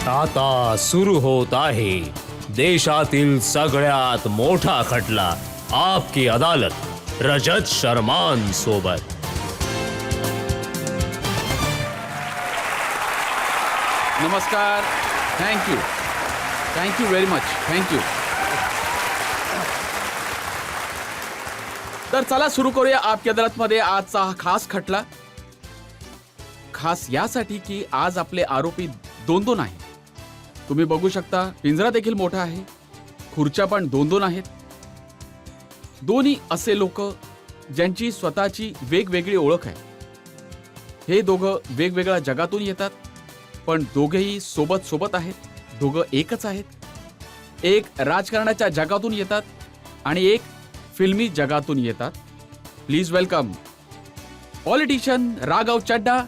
आता सुरू होत आहे देशातील सगळ्यात मोठा खटला आपकी अदालत रजत शर्मान सोबत। नमस्कार, थँक्यू व्हेरी मच, थँक्यू। तर चला सुरू करूया आपकी अदालतमध्ये आजचा हा खास खटला। खास यासाठी की आज आपले आरोपी दोन दोन आहेत। तुम्ही बघू शकता पिंजरा देखील मोठा आहे, खुर्च्या पण दोन दोन आहेत। दोन्ही असे लोक ज्यांची स्वतःची वेगवेगळी ओळख आहे। हे दोघं वेगवेगळ्या जगातून येतात, पण दोघेही सोबत सोबत आहेत, दोघं एकच आहेत। एक राजकारणाच्या जगातून येतात आणि एक फिल्मी जगातून येतात। Please welcome politician Raghav Chadha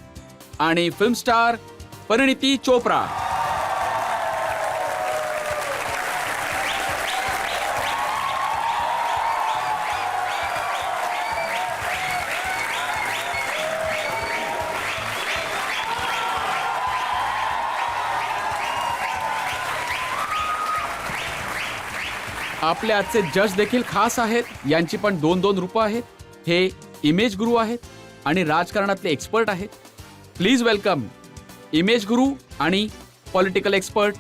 आणि फिल्म स्टार परिणीती चोप्रा। आपले आजचे जज देखील खास आहेत, यांची पण दोन दोन रूपं आहेत। हे इमेज गुरु आहेत आणि राजकारणातले एक्सपर्ट आहेत। प्लीज वेलकम इमेज गुरु आणि पॉलिटिकल एक्सपर्ट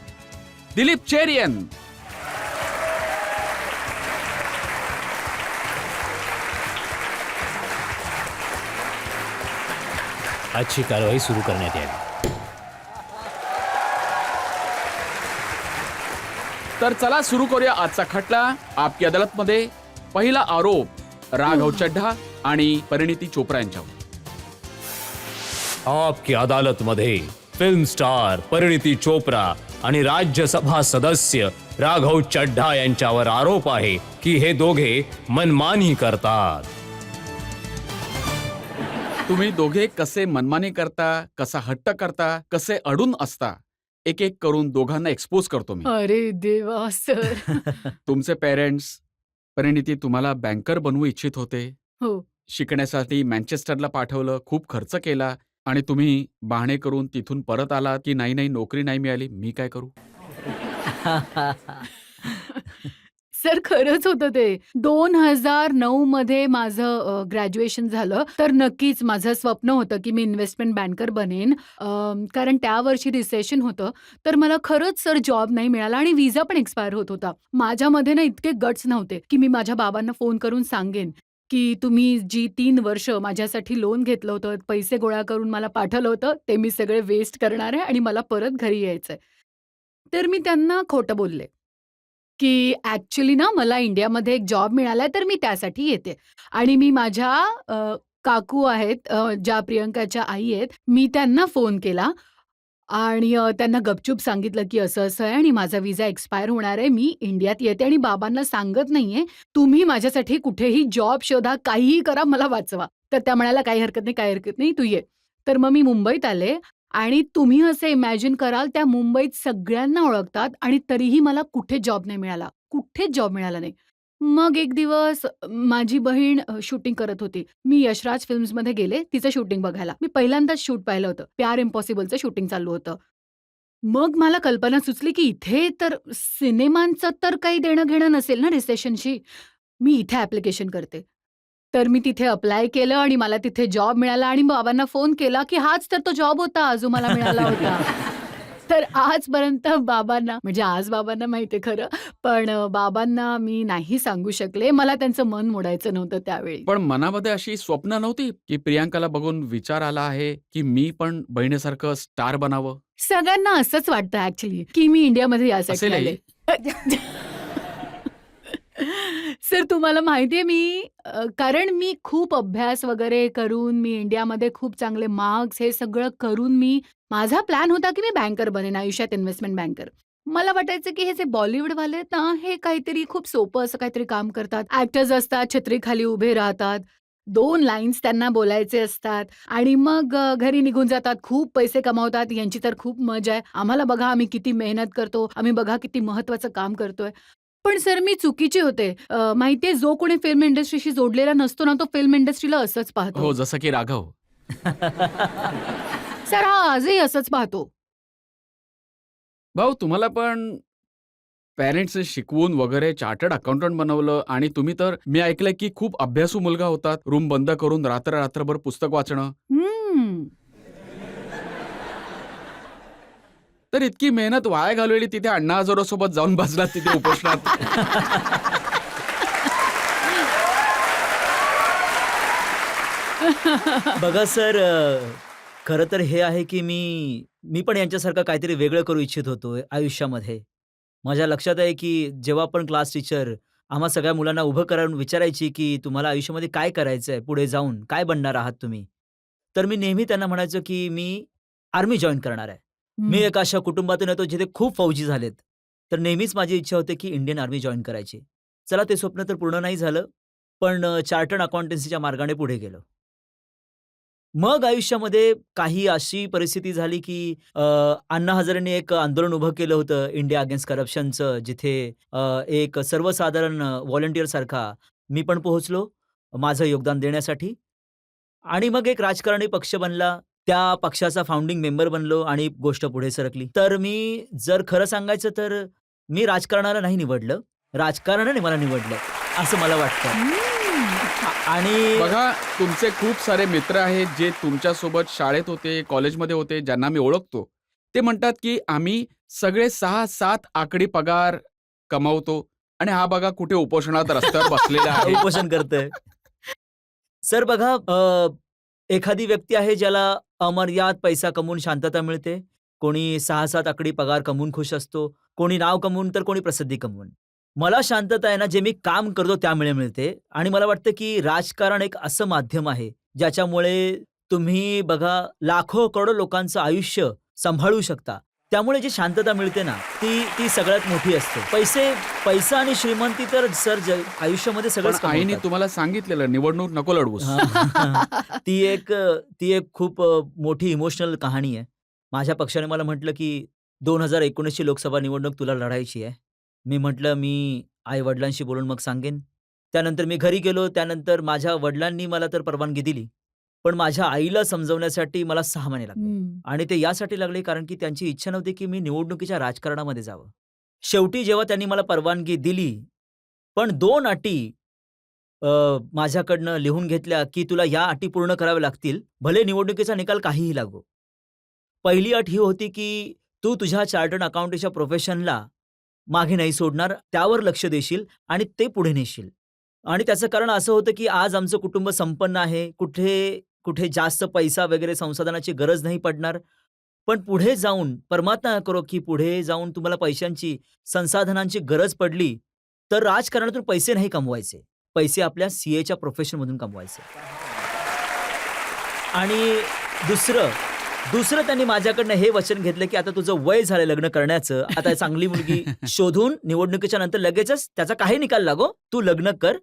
दिलीप चेरियन। आजची कारवाई सुरू करण्यात यावी। तर चला सुरू करूया आजचा खटला। आपकी अदालतमध्ये पहिला आरोप राघव चड्ढा आणि परिणीती चोप्रा यांच्यावर। आपकी अदालतमध्ये फिल्म स्टार परिणीती चोप्रा आणि राज्यसभा सदस्य राघव चड्ढा यांच्यावर आरोप आहे की हे दोघे मनमानी करतात। तुम्ही दोघे कसे मनमानी करता, कसा हट्ट करता, कसे अडून असता, एक एक करून दोघांना एक्सपोज करतो मी। अरे देवा सर. तुमचे पेरेंट्स परिणीती तुम्हाला बँकर बनवू इच्छित होते, हो. शिकण्यासाठी मँचेस्टरला पाठवलं, खूप खर्च केला आणि तुम्ही बहाणे करून तिथून परत आलात की नाही नाही नोकरी नाही मिळाली, मी काय करू। सर खरंच होतं ते 2009 मध्ये माझं ग्रॅज्युएशन झालं तर नक्कीच माझं स्वप्न होतं की मी इन्व्हेस्टमेंट बँकर बनेन, कारण त्या वर्षी रिसेशन होतं तर मला खरंच सर जॉब नाही मिळाला आणि विजा पण एक्सपायर होत होता। माझ्यामध्ये ना इतके गट्स नव्हते की मी माझ्या बाबांना फोन करून सांगेन की तुम्ही जी 3 वर्ष माझ्यासाठी लोन घेतलं होतं, पैसे गोळा करून मला पाठवलं होतं ते मी सगळे वेस्ट करणार आहे आणि मला परत घरी यायचंय। तर मी त्यांना खोटं बोलले की ॲक्चुअली ना मला इंडियामध्ये एक जॉब मिळालाय तर मी त्यासाठी येते आणि मी माझ्या काकू आहेत, ज्या प्रियंकाच्या आई आहेत, मी त्यांना फोन केला आणि त्यांना गपचूप सांगितलं की असं-असं आहे आणि माझा विजा एक्सपायर होणार आहे. मी इंडियात येते आणि बाबांना सांगत नाहीये. तुम्ही माझ्यासाठी कुठेही जॉब शोधा, काहीही करा, मला वाचवा. तर त्या म्हणाल्या, "काही हरकत नाही, काही हरकत नाही, तू ये." तर मग मी मुंबईत आले आणि तुम्ही असं इमॅजिन कराल त्या मुंबईत सगळ्यांना ओळखतात आणि तरीही मला कुठे जॉब नाही मिळाला. कुठेच जॉब मिळाला नाही. मग एक दिवस माझी बहीण शूटिंग करत होती. मी यशराज फिल्म्समध्ये गेले तिचं शूटिंग बघायला. मी पहिल्यांदाच शूट पाहिलं होतं. प्यार इम्पॉसिबलचं शूटिंग चालू होतं. मग मला कल्पना सुचली की इथे तर सिनेमांचं तर काही देणं-घेणं नसेल ना रिसेशनशी. मी इथे ॲप्लिकेशन करते. तर मी तिथे अप्लाय केलं आणि मला तिथे जॉब मिळाला आणि बाबांना फोन केला की हाच तर तो जॉब होता जो मला मिळाला होता. तर आजपर्यंत बाबांना म्हणजे आज बाबांना माहिती आहे खरं, पण बाबांना मी नाही सांगू शकले. मला त्यांचं मन मोडायचं नव्हतं त्यावेळी. पण मनामध्ये अशी स्वप्न नव्हती की प्रियांकाला बघून विचार आला आहे की मी पण बहिणीसारखं स्टार बनावं? सगळ्यांना असंच वाटतं ॲक्चुअली की मी इंडियामध्ये यासाठी असेलही. आले. सर तुम्हाला माहिती आहे कारण मी खूप अभ्यास वगैरे करून मी इंडियामध्ये खूप चांगले मार्क्स हे सगळं करून माझा प्लॅन होता की मी बँकर बनेन आयुष्यात, इन्व्हेस्टमेंट बँकर. मला वाटायचं की हे जे बॉलिवूडवाले आहेत ना, हे काहीतरी खूप सोपं असं काहीतरी काम करतात. ॲक्टर्स असतात, छत्रीखाली उभे राहतात. 2 लाईन्स त्यांना बोलायचे असतात आणि मग घरी निघून जातात. खूप पैसे कमावतात. यांची तर खूप मजा आहे. आम्हाला बघा आम्ही किती मेहनत करतो. आम्ही बघा किती महत्त्वाचं काम करतोय. पण सर मी चुकीचे होते. माहितीये जो कोणी फिल्म इंडस्ट्रीशी जोडलेला नसतो ना, तो फिल्म इंडस्ट्रीला असंच पाहतो. हो, जसं की राघव. सर हा आजही असंच पाहतो. भाऊ तुम्हाला पण पॅरेंट्सने शिकवून वगैरे चार्टर्ड अकाउंटंट बनवलं आणि तुम्ही तर मी ऐकलंय की खूप अभ्यासू मुलगा होतात. रूम बंद करून रात्रभर पुस्तक वाचणं. हम्म. तर इतकी मेहनत वाया घालवली तिथे अण्णा हजारोसोबत जाऊन बसलात तिथे उपोषणात. बघा सर, खरं तर हे आहे की मी पण यांच्यासारखं काहीतरी वेगळं करू इच्छित होतो आयुष्यामध्ये. माझ्या लक्षात आहे की जेव्हा पण क्लास टीचर आम्हा सगळ्या मुलांना उभं करून विचारायची की तुम्हाला आयुष्यामध्ये काय करायचं आहे, पुढे जाऊन काय बनणार आहात तुम्ही? तर मी नेहमी त्यांना म्हणायचो की मी आर्मी जॉइन करणार आहे. मी हम्म. एका अशा कुटुंबातून येतो जिथे खूप फौजी झालेत. तर नेहमीच माझी इच्छा होती की इंडियन आर्मी जॉइन करायची. चला ते स्वप्न तर पूर्ण नाही झालं, पण चार्टर्ड अकाउंटन्सीच्या मार्गाने पुढे गेलो. मग आयुष्यामध्ये काही अशी परिस्थिती झाली की अण्णा हजारेंनी एक आंदोलन उभं केलं होतं इंडिया अगेन्स्ट करप्शनचं, जिथे एक सर्वसाधारण व्हॉलंटिअर सारखा मी पण पोहोचलो माझं योगदान देण्यासाठी. आणि मग एक राजकारणी पक्ष बनला. त्या पक्षाचा फाउंडिंग मेंबर बनलो आणि गोष्ट पुढे सरकली. तर मी जर खरं सांगायचं तर मी राजकारणाला नाही निवडलं, राजकारणाने मला निवडलं असं मला वाटतं. आणि बघा तुमचे खूप सारे मित्र आहेत जे तुमच्यासोबत शाळेत होते, कॉलेजमध्ये होते, ज्यांना मी ओळखतो. ते म्हणतात की आम्ही सगळे 6-7 आकडी पगार कमावतो आणि हा बघा कुठे उपोषणात रस्त्यावर बसलेला आहे. उपोषण करतंय. सर बघा, एखादी व्यक्ती आहे ज्याला अमर्याद पैसा कमवून शांतता मिळते. कोणी 6-7 आकडी पगार कमवून खुश असतो. कोणी नाव कमवून तर कोणी प्रसिद्धी कमवून. मला शांतता आहे ना, जे मी काम करतो त्यामुळे मिळते आणि मला वाटतं की राजकारण एक असं माध्यम आहे, ज्याच्यामुळे तुम्ही बघा लाखो करोडो लोकांचं आयुष्य सांभाळू शकता. त्यामुळे जी शांतता मिळते ना, ती सगळ्यात मोठी असते. पैसा आणि श्रीमंती तर सर आयुष्यामध्ये पण सगळंच आईने कमवतात. तुम्हाला सांगितलेलं निवडणूक नको लढवूस. ती एक खूप मोठी इमोशनल कहाणी आहे. माझ्या पक्षाने मला म्हटलं की 2019 ची लोकसभा निवडणूक तुला लढायची आहे. मी म्हटलं मी आई-वडिलांशी बोलून मग सांगेन. त्यानंतर मी घरी गेलो. त्यानंतर माझ्या वडिलांनी मला तर परवानगी दिली. पण माझ्या आईला समजवण्यासाठी मला 6 महिने लागले. हम्म. आणि ते यासाठी लागले कारण की त्यांची इच्छा नव्हती की मी निवडणुकीच्या राजकारणामध्ये जावं. शेवटी जेव्हा त्यांनी मला परवानगी दिली, पण 2 अटी माझ्याकडनं लिहून घेतल्या की तुला या अटी पूर्ण कराव्या लागतील, भले निवडणुकीचा निकाल काहीही लागो. पहिली अट ही होती की तू तुझ्या चार्टर्ड अकाउंटंटच्या प्रोफेशनला मागे नाही सोडणार, त्यावर लक्ष देशील आणि ते पुढे नेशील. आणि त्याचं कारण असं होतं की आज आमचं कुटुंब संपन्न आहे. कुठे जास्त पैसा वगैरे संसाधनाची गरज नाही पडणार. पण पुढे जाऊन परमात्मा करो की पुढे जाऊन तुम्हाला पैशांची, संसाधनांची गरज पडली, तर राजकारणातून पैसे नाही कमवायचे. पैसे आपल्या सीएच्या प्रोफेशनमधून कमवायचे. आणि दुसरं त्यांनी माझ्याकडनं हे वचन घेतलं की आता तुझं वय झालंय लग्न करण्याचं. आता चांगली मुलगी शोधून निवडणुकीच्या नंतर लगेचच त्याचा काही निकाल लागो, तू लग्न कर.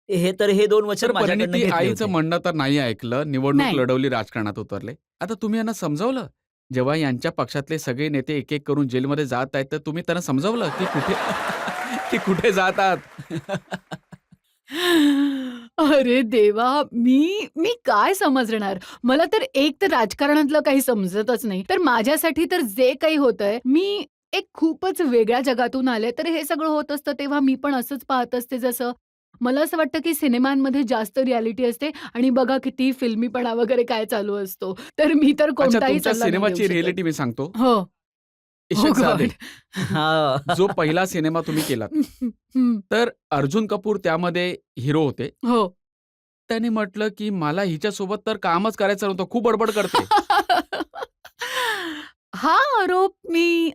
हे 2 वचन तर माझ्याकडनं परिणिती घेतले आईचं होते. म्हणणं तर नाही ऐकलं, निवडणूक नाही. लढवली, राजकारणात उतरले. आता तुम्ही यांना समजावलं? जेव्हा यांच्या पक्षातले सगळे नेते एक-एक करून जेलमध्ये जात आहेत, तर तुम्ही त्यांना समजावलं की कुठे की कुठे जातात? अरे देवा! मी काय समजणार? मला तर एक तर राजकारणातलं काही समजतच नाही. तर माझ्यासाठी तर जे काही होतंय, मी एक खूपच वेगळ्या जगातून आले. तर हे सगळं होत असतं तेव्हा मी पण असंच पाहत असते जसं मला असं वाटतं की सिनेमांमध्ये जास्त रिॲलिटी असते आणि बघा किती फिल्मीपणा वगैरे काय चालू असतो. तर मी तर अच्छा, कोणताही तुमच्या सल्ला नाही देऊ सिनेमाची शकत. रिअॅलिटी मी सांगतो. हो. इश्क Oh साधे. God. हां. जो पहिला सिनेमा तुम्ही केलात, हं. तर अर्जुन कपूर त्यामध्ये हिरो होते. हो. त्याने म्हटलं की मला हिच्यासोबत तर कामच करायचं नव्हतं, खूप बडबड करते. हा आरोप मी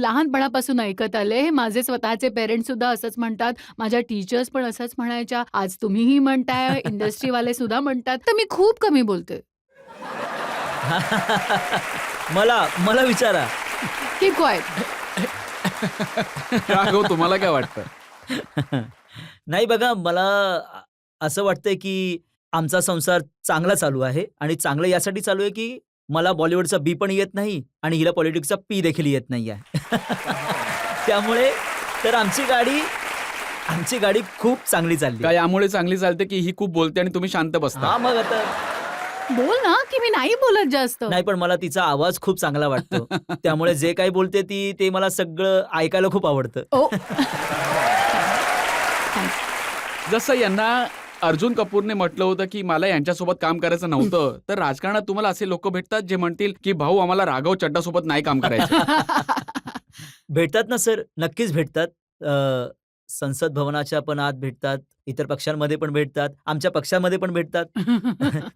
लहानपणापासून ऐकत आले. माझे स्वतःचे पेरेंट्स सुद्धा असंच म्हणतात. माझ्या टीचर्स पण असंच म्हणायच्या. आज तुम्हीही म्हणताय, इंडस्ट्रीवाले सुद्धा म्हणतात. तर मी खूप कमी बोलते. मला विचारा. Keep quiet. राघव तुम्हाला काय वाटतं? नाही बघा, मला असं वाटतंय की आमचा संसार चांगला चालू आहे आणि चांगलं यासाठी चालू आहे की मला बॉलिवूडचा बी पण येत नाही आणि हिला पॉलिटिक्सचा पी देखील येत नाहीये. त्यामुळे तर आमची गाडी खूप चांगली चालली. काय यामुळे चांगली चालते की ही खूप बोलते आणि तुम्ही शांत बसता? हां, मग आता बोल ना, की मी नाही बोलत जास्त. नाही, पण मला तिचा आवाज खूप चांगला वाटतो. त्यामुळे जे काही बोलते ती, ते मला सगळं ऐकायला खूप आवडतं. ओ. जसं यांना अर्जुन कपूरने म्हटलं होतं की मला यांच्यासोबत काम करायचं नव्हतं, तर राजकारणात तुम्हाला असे लोक भेटतात जे म्हणतील की भाऊ आम्हाला राघव चड्डासोबत नाही काम करायचं. भेटतात ना सर, नक्कीच भेटतात. संसद भवनाच्या पण आत भेटतात, इतर पक्षांमध्ये पण भेटतात, आमच्या पक्षामध्ये पण भेटतात.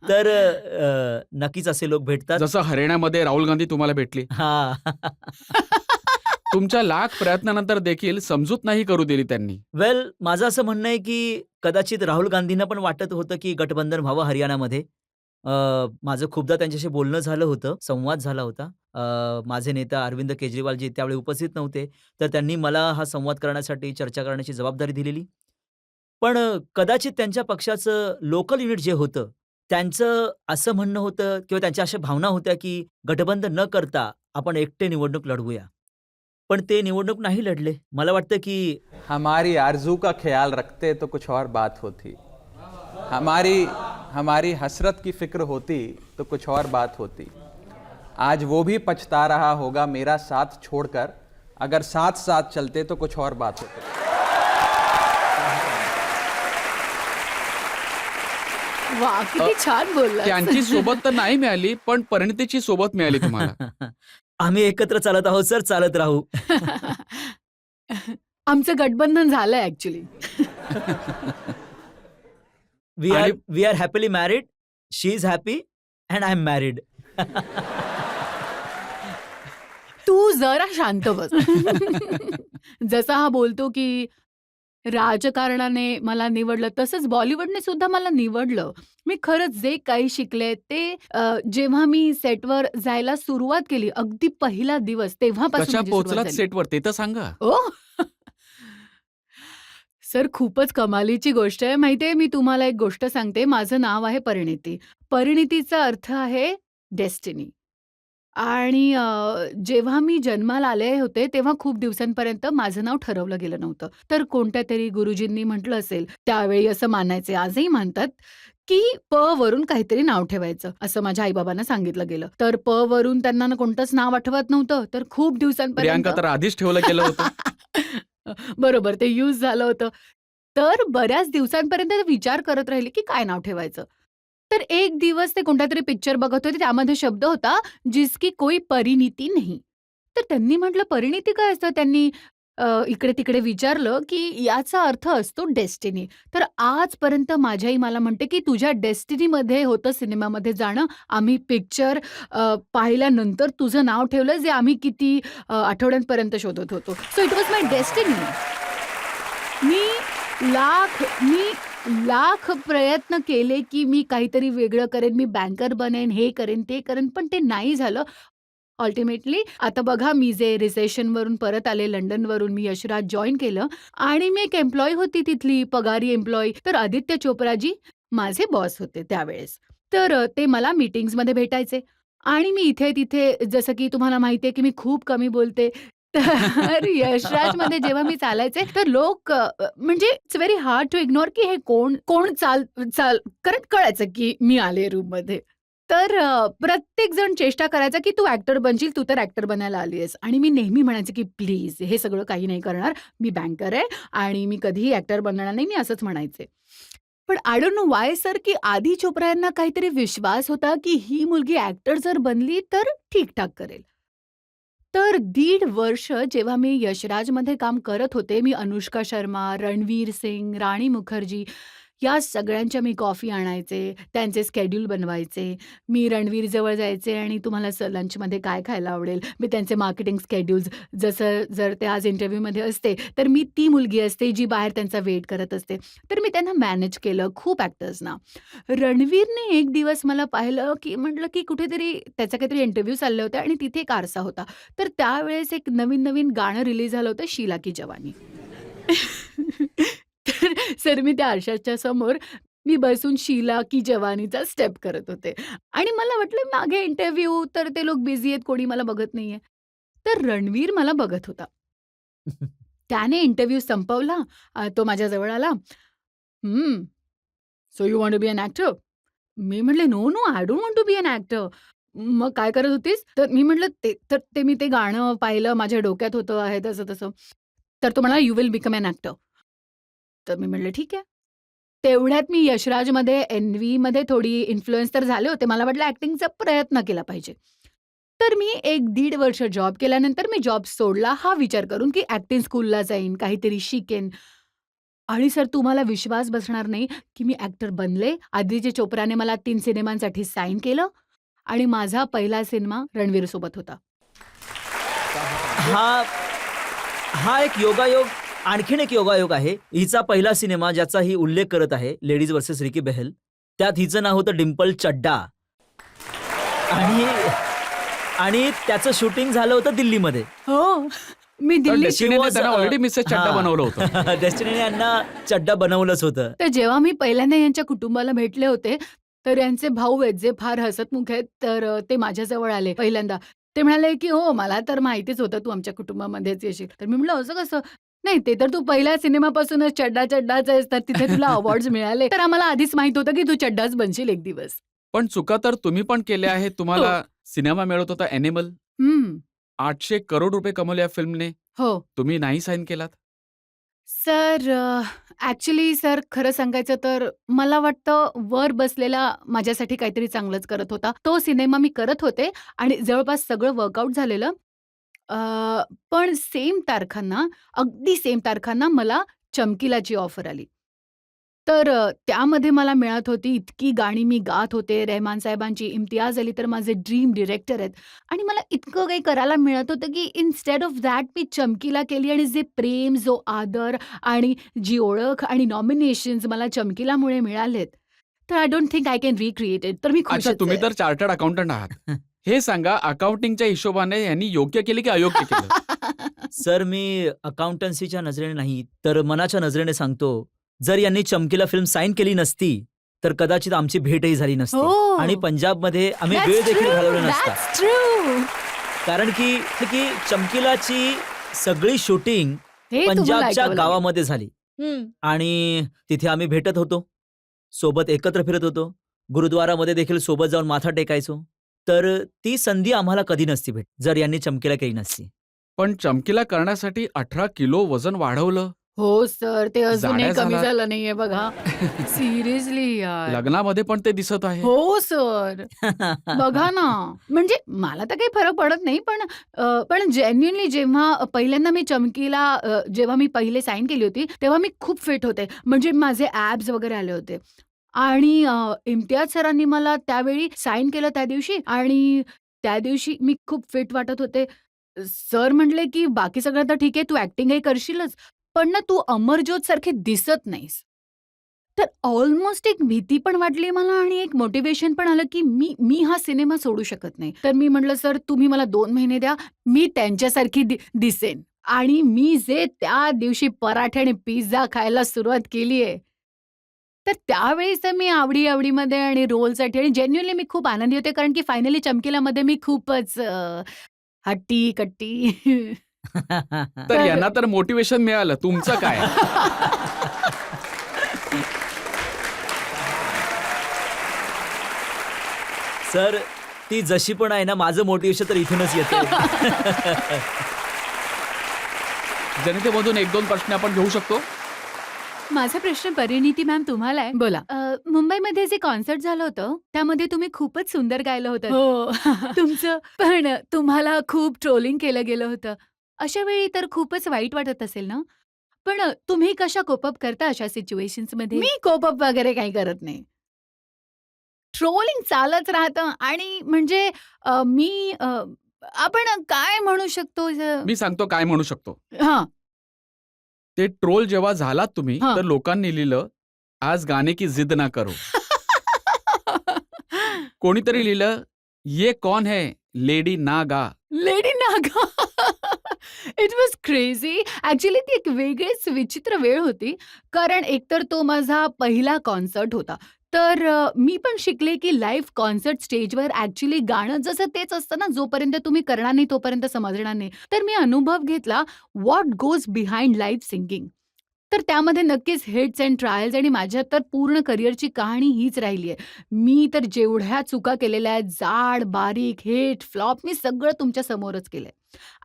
तर नक्कीच असे लोक भेटतात. जसं हरियाणामध्ये राहुल गांधी तुम्हाला भेटली. हां. तुमच्या लाख प्रयत्नानंतर देखील समजूत नाही करू दिली त्यांनी. वेल, माझं असं म्हणणं आहे, की कदाचित राहुल गांधींना पण वाटत होतं, की गठबंधन व्हावं हरियाणामध्ये. माझं खूपदा त्यांच्याशी बोलणं झालं होतं, संवाद झाला होता. माझे नेता अरविंद केजरीवालजी त्यावेळी उपस्थित नव्हते, तर त्यांनी मला हा संवाद करण्यासाठी, चर्चा करण्याची जबाबदारी दिलेली. पण कदाचित त्यांच्या पक्षाचं लोकल युनिट जे होतं, त्यांचं असं म्हणणं होतं किंवा त्यांच्या अशा भावना होत्या, की गठबंधन न करता आपण एकटे निवडणूक लढवूया. पण ते निवडणूक नाही लढले. मला वाटतं, की हमारी आरज़ू का ख्याल रखते तो कुछ और बात होती। हमारी हमारी हसरत की फ़िक्र होती तो कुछ और बात होती। आज वो भी पछता रहा होगा मेरा साथ छोड़कर, अगर साथ साथ चलते तो कुछ और बात होती। वाह! किती छान बोललास. त्यांची सोबत तर नाही मिळाली, पण परिणितीची सोबत मिळाली तुम्हाला. आम्ही एकत्र चालत आहोत सर, चालत राहू. आमचं गठबंधन झालंय actually. We are happily married. She is happy and I am married. तू जरा शांत बस. जसा हा बोलतो की राजकारणाने मला निवडलं, तसंच बॉलिवूडने सुद्धा मला निवडलं. मी खरंच जे काही शिकले ते जेव्हा मी सेटवर जायला सुरुवात केली, अगदी पहिला दिवस तेव्हापासून कशा माझी सुरुवात पोहोचलात झाली. सेटवर ते तर सांगा. ओह! सर खूपच कमालीची गोष्ट आहे. माहितीये मी तुम्हाला एक गोष्ट सांगते. माझं नाव आहे परिणिती. परिणितीचा अर्थ आहे डेस्टिनी. आणि जेव्हा मी जन्माला आले होते, तेव्हा खूप दिवसांपर्यंत माझं नाव ठरवलं गेलं नव्हतं. तर कोणत्यातरी गुरुजींनी म्हटलं असेल, त्यावेळी असं मानायचे, आजही मानतात, की प वरून काहीतरी नाव ठेवायचं, असं माझ्या आई-बाबांना सांगितलं गेलं. तर प वरून त्यांना ना कोणतंच नाव आठवत नव्हतं, तर खूप दिवसांपर्यंत प्रियांका तर आधीच ठेवलं गेलं होतं. बरोबर, ते यूज झालं होतं. तर बऱ्याच दिवसांपर्यंत विचार करत राहिले, की काय नाव ठेवायचं. तर एक दिवस ते कोणतातरी पिक्चर बघत होते, त्यामध्ये शब्द होता, जिसकी कोई परिणीती नहीं. तर त्यांनी म्हटलं, परिणीती काय असतं? त्यांनी इकडे-तिकडे विचारलं, की याचा अर्थ असतो डेस्टिनी. तर आजपर्यंत माझी आई मला म्हणते, की तुझ्या डेस्टिनीमध्ये होतं सिनेमामध्ये जाणं. आम्ही पिक्चर पाहिल्यानंतर तुझं नाव ठेवलं, जे आम्ही किती आठवड्यांपर्यंत शोधत होतो. So it was my destiny. मी लाख प्रयत्न केले, की मी काहीतरी वेगळं करेन, मी बँकर बनेन, हे करेन, ते करेन, पण ते नाही झालं. अल्टिमेटली आता बघा, मी जे रिसेशनवरून परत आले लंडनवरून, मी यशराज जॉइन केलं आणि मी एक एम्प्लॉयी होती तिथली, पगारी एम्प्लॉयी. तर आदित्य चोप्राजी माझे बॉस होते त्यावेळेस. तर ते मला मीटिंग्समध्ये भेटायचे आणि मी इथे-तिथे, जसं की तुम्हाला माहिती आहे, की मी खूप कमी बोलते. तर यशराजमध्ये जेव्हा मी चालायचे, तर लोक म्हणजे it's very hard to ignore, की हे कोण कोण कारण कळायचं, की मी आले रूममध्ये. तर प्रत्येकजण चेष्टा करायचा, की "तू ॲक्टर बनशील, तू तर ॲक्टर बनायला आली आहेस." आणि मी नेहमी म्हणायचे, की "प्लीज हे सगळं काही नाही करणार. मी बँकर आहे आणि मी कधीही ॲक्टर बनणार नाही." मी असंच म्हणायचे. पण I don't know why sir, की आधी चोप्रा यांना काहीतरी विश्वास होता, की ही मुलगी ॲक्टर जर बनली तर ठीक-ठाक करेल. तर 1.5 वर्ष जेव्हा मी यशराजमध्ये काम करत होते, मी अनुष्का शर्मा, रणवीर सिंग, राणी मुखर्जी या सगळ्यांच्या मी कॉफी आणायचे, त्यांचे स्केड्यूल बनवायचे. मी रणवीरजवळ जायचे आणि तुम्हाला लंचमध्ये काय खायला आवडेल? मी त्यांचे मार्केटिंग स्केड्यूल्स, जसं जर ते आज इंटरव्ह्यूमध्ये असते, तर मी ती मुलगी असते जी बाहेर त्यांचा वेट करत असते. तर मी त्यांना मॅनेज केलं खूप ॲक्टर्सना. रणवीरने एक दिवस मला पाहिलं, की म्हटलं, की कुठेतरी त्याचा काहीतरी इंटरव्ह्यू चालले होते आणि तिथे एक आरसा होता. तर त्यावेळेस एक नवीन-नवीन गाणं रिलीज झालं होतं, शीला की जवानी. तर सर मी त्या आरशाच्या समोर मी बसून शीला की जवानीचा स्टेप करत होते आणि मला वाटलं मागे इंटरव्ह्यू, तर ते लोक बिझी आहेत, कोणी मला बघत नाहीये. तर रणवीर मला बघत होता. त्याने इंटरव्ह्यू संपवला. तो माझ्याजवळ आला. "हं, so you want to be an actor?" मी म्हटले, "no, no, I don't want to be an actor." मग काय करत होतीस? तर मी म्हटलं, "ते मी ते गाणं पाहिलं, माझ्या डोक्यात होतं आहे तसं-तसं." तर तो म्हणाला, "you will become an actor." तर मी म्हटलं, "ठीक आहे." तेवढ्यात मी यशराजमध्ये, एन-व्हीमध्ये थोडी इन्फ्लुअन्स तर झाले होते. मला वाटलं ॲक्टिंगचा प्रयत्न केला पाहिजे. तर मी 1-1.5 वर्ष जॉब केल्यानंतर मी जॉब सोडला हा विचार करून, की ॲक्टिंग स्कूलला जाईन, काहीतरी शिकेन. आणि सर तुम्हाला विश्वास बसणार नाही, की मी ॲक्टर बनले. आदित्य चोप्राने मला 3 सिनेमांसाठी साइन केलं आणि माझा पहिला सिनेमा रणवीरसोबत होता. हा हा एक योगायोग, आणखीन एक योगायोग आहे. हिचा पहिला सिनेमा ज्याचा ही उल्लेख करत आहे, लेडीज वर्सेस रिकी बेहल. त्यात हिचं नाव होतं डिंपल चड्डा आणि आणि त्याचं शूटिंग झालं होतं दिल्लीमध्ये. हो. मी तर दिल्लीत डेस्टिनीने त्यांना ऑलरेडी मिसेस चड्डा बनवलं होतं. डेस्टिनीने यांना चड्डा बनवलंच होतं. तर जेव्हा मी पहिल्यांदा यांच्या कुटुंबाला भेटले होते, तर यांचे भाऊ आहेत जे फार हसतमुख आहेत. तर ते माझ्याजवळ आले पहिल्यांदा. ते म्हणाले, की "हो, मला तर माहितीच होतं तू आमच्या कुटुंबामध्येच येशील." तर मी म्हटलं, "असं कसं?" "नाही, ते तर तू पहिल्या सिनेमापासूनच चड्डाच आहेस, तर तिथे तुला अवॉर्ड्स मिळाले. तर आम्हाला आधीच माहीत होतं, की तू चड्डाच बनशील एक दिवस." पण चुका तर तुम्ही पण केल्या आहेत. तुम्हाला सिनेमा मिळत होता ॲनिमल. हं. 800 करोड रुपये कमवले या फिल्मने. हो. तुम्ही नाही साइन केलात. सर ॲक्चुअली सर खरं सांगायचं तर मला वाटतं वर बसलेला माझ्यासाठी काहीतरी चांगलंच करत होता. तो सिनेमा मी करत होते आणि जवळपास सगळं वर्कआउट झालेलं. अ, पण सेम तारखांना, अगदी सेम तारखांना मला चमकीलाची ऑफर आली. तर त्यामध्ये मला मिळत होती इतकी गाणी मी गात होते रेहमान साहेबांची. इम्तियाज अली तर माझे ड्रीम डिरेक्टर आहेत आणि मला इतकं काही करायला मिळत होतं, की इन्स्टेड ऑफ दॅट मी चमकीला केली आणि जे प्रेम, जो आदर आणि जी ओळख आणि नॉमिनेशन्स मला चमकीलामुळे मिळालेत, तर I don't think I can recreate it. तर मी अच्छा, खुशच तुम्ही आहे. तर चार्टर्ड अकाउंटंट आहात. हे सांगा, अकाउंटिंगच्या हिशोबाने यांनी योग्य केले की अयोग्य केलं? सर मी अकाउंटन्सीच्या नजरेने नाही, तर मनाच्या नजरेने सांगतो, जर यांनी चमकीला फिल्म साइन केली नसती, तर कदाचित आमची भेटही झाली नसती हो. आणि पंजाबमध्ये आम्ही That's वेळ देखील true, घालवला नसता. that's true. कारण की चमकीलाची सगळी शूटिंग हे तुम्हाला पंजाबच्या ऐकावं लागेल. गावामध्ये झाली आणि तिथे आम्ही भेटत होतो. सोबत एकत्र फिरत होतो. गुरुद्वारामध्ये देखील सोबत जाऊन माथा टेकायचो. तर ती संधी आम्हाला कधी नसती भेटली, जर यांनी चमकीला केली नसती. पण चमकीला करण्यासाठी 18 किलो वजन वाढवलं. हो सर, ते अजूनही जाड्या कमी झालात. झालं नाहीये बघा. सिरियसली यार. लग्नामध्ये पण ते दिसत आहे. हो सर. बघा ना, म्हणजे मला तर काही फरक पडत नाही, पण जेन्युइनली जेव्हा पहिल्यांदा मी चमकीला जेव्हा मी पहिले साइन केली होती, तेव्हा मी खूप फिट होते. म्हणजे माझे ॲब्स वगैरे आले होते. आणि इम्तियाज सरांनी मला त्यावेळी साइन केलं त्या दिवशी आणि त्या दिवशी मी खूप फिट वाटत होते. सर म्हटले, की "बाकी सगळं तर ठीक आहे, तू ॲक्टिंगही करशीलच, पण ना तू अमरज्योतसारखी दिसत नाहीस." तर ऑलमोस्ट एक भीती पण वाटली मला आणि एक मोटिव्हेशन पण आलं, की मी हा सिनेमा सोडू शकत नाही. तर मी म्हटलं, "सर तुम्ही मला 2 महिने द्या, मी त्यांच्यासारखी दिसेन." आणि मी जे त्या दिवशी पराठे आणि पिझ्झा खायला सुरुवात केलीये, तर त्यावेळेस तर मी आवडी-आवडीमध्ये आणि रोलसाठी आणि जेन्युइनली मी खूप आनंदी होते, कारण की फायनली चमकीलामध्ये मी खूपच हट्टी-कट्टी. तर यांना तर मोटिवेशन मिळालं. तुमचं काय? सर ती जशी पण आहे ना, माझं मोटिवेशन तर इथूनच येतं. जनतेमधून 1-2 प्रश्न आपण घेऊ शकतो. माझा प्रश्न परिणिती मॅम तुम्हाला आहे. बोला. मुंबईमध्ये जे कॉन्सर्ट झालं होतं, त्यामध्ये तुम्ही खूपच सुंदर गायलं होतं. हो. तुमचं पण तुम्हाला खूप ट्रोलिंग केलं गेलं होतं. अशा वेळी तर खूपच वाईट वाटत असेल ना? पण तुम्ही कशा कोप अप करता अशा सिच्युएशन्समध्ये? मी कोप अप वगैरे काही करत नाही. ट्रोलिंग चालत राहतं आणि म्हणजे आपण काय म्हणू शकतो मी सांगतो काय म्हणू शकतो. हां. ते ट्रोल जेव्हा झालात तुम्ही, हां. तर लोकांनी लिहिलं, "आज गाने की जिद ना करो." कोणीतरी लिहिलं, "ये कौन है लेडी ना गा." Lady Naga. It was crazy. Actually ती एक वेगळीच विचित्र वेळ होती. कारण एकतर तो माझा पहिला कॉन्सर्ट होता. तर मी पण शिकले, की लाईव्ह कॉन्सर्ट स्टेजवर ॲक्चुअली गाणं जसं तेच असतं ना, जोपर्यंत तुम्ही करणार नाही तोपर्यंत समजणार नाही. तर मी अनुभव घेतला what goes behind live singing. तर त्यामध्ये नक्कीच हिट्स अँड ट्रायल्स आणि माझ्या तर पूर्ण करिअरची कहाणी हीच राहिली आहे. मी तर जेवढ्या चुका केलेल्या आहेत, जाड, बारीक, हिट, फ्लॉप मी सगळं तुमच्या समोरच केलंय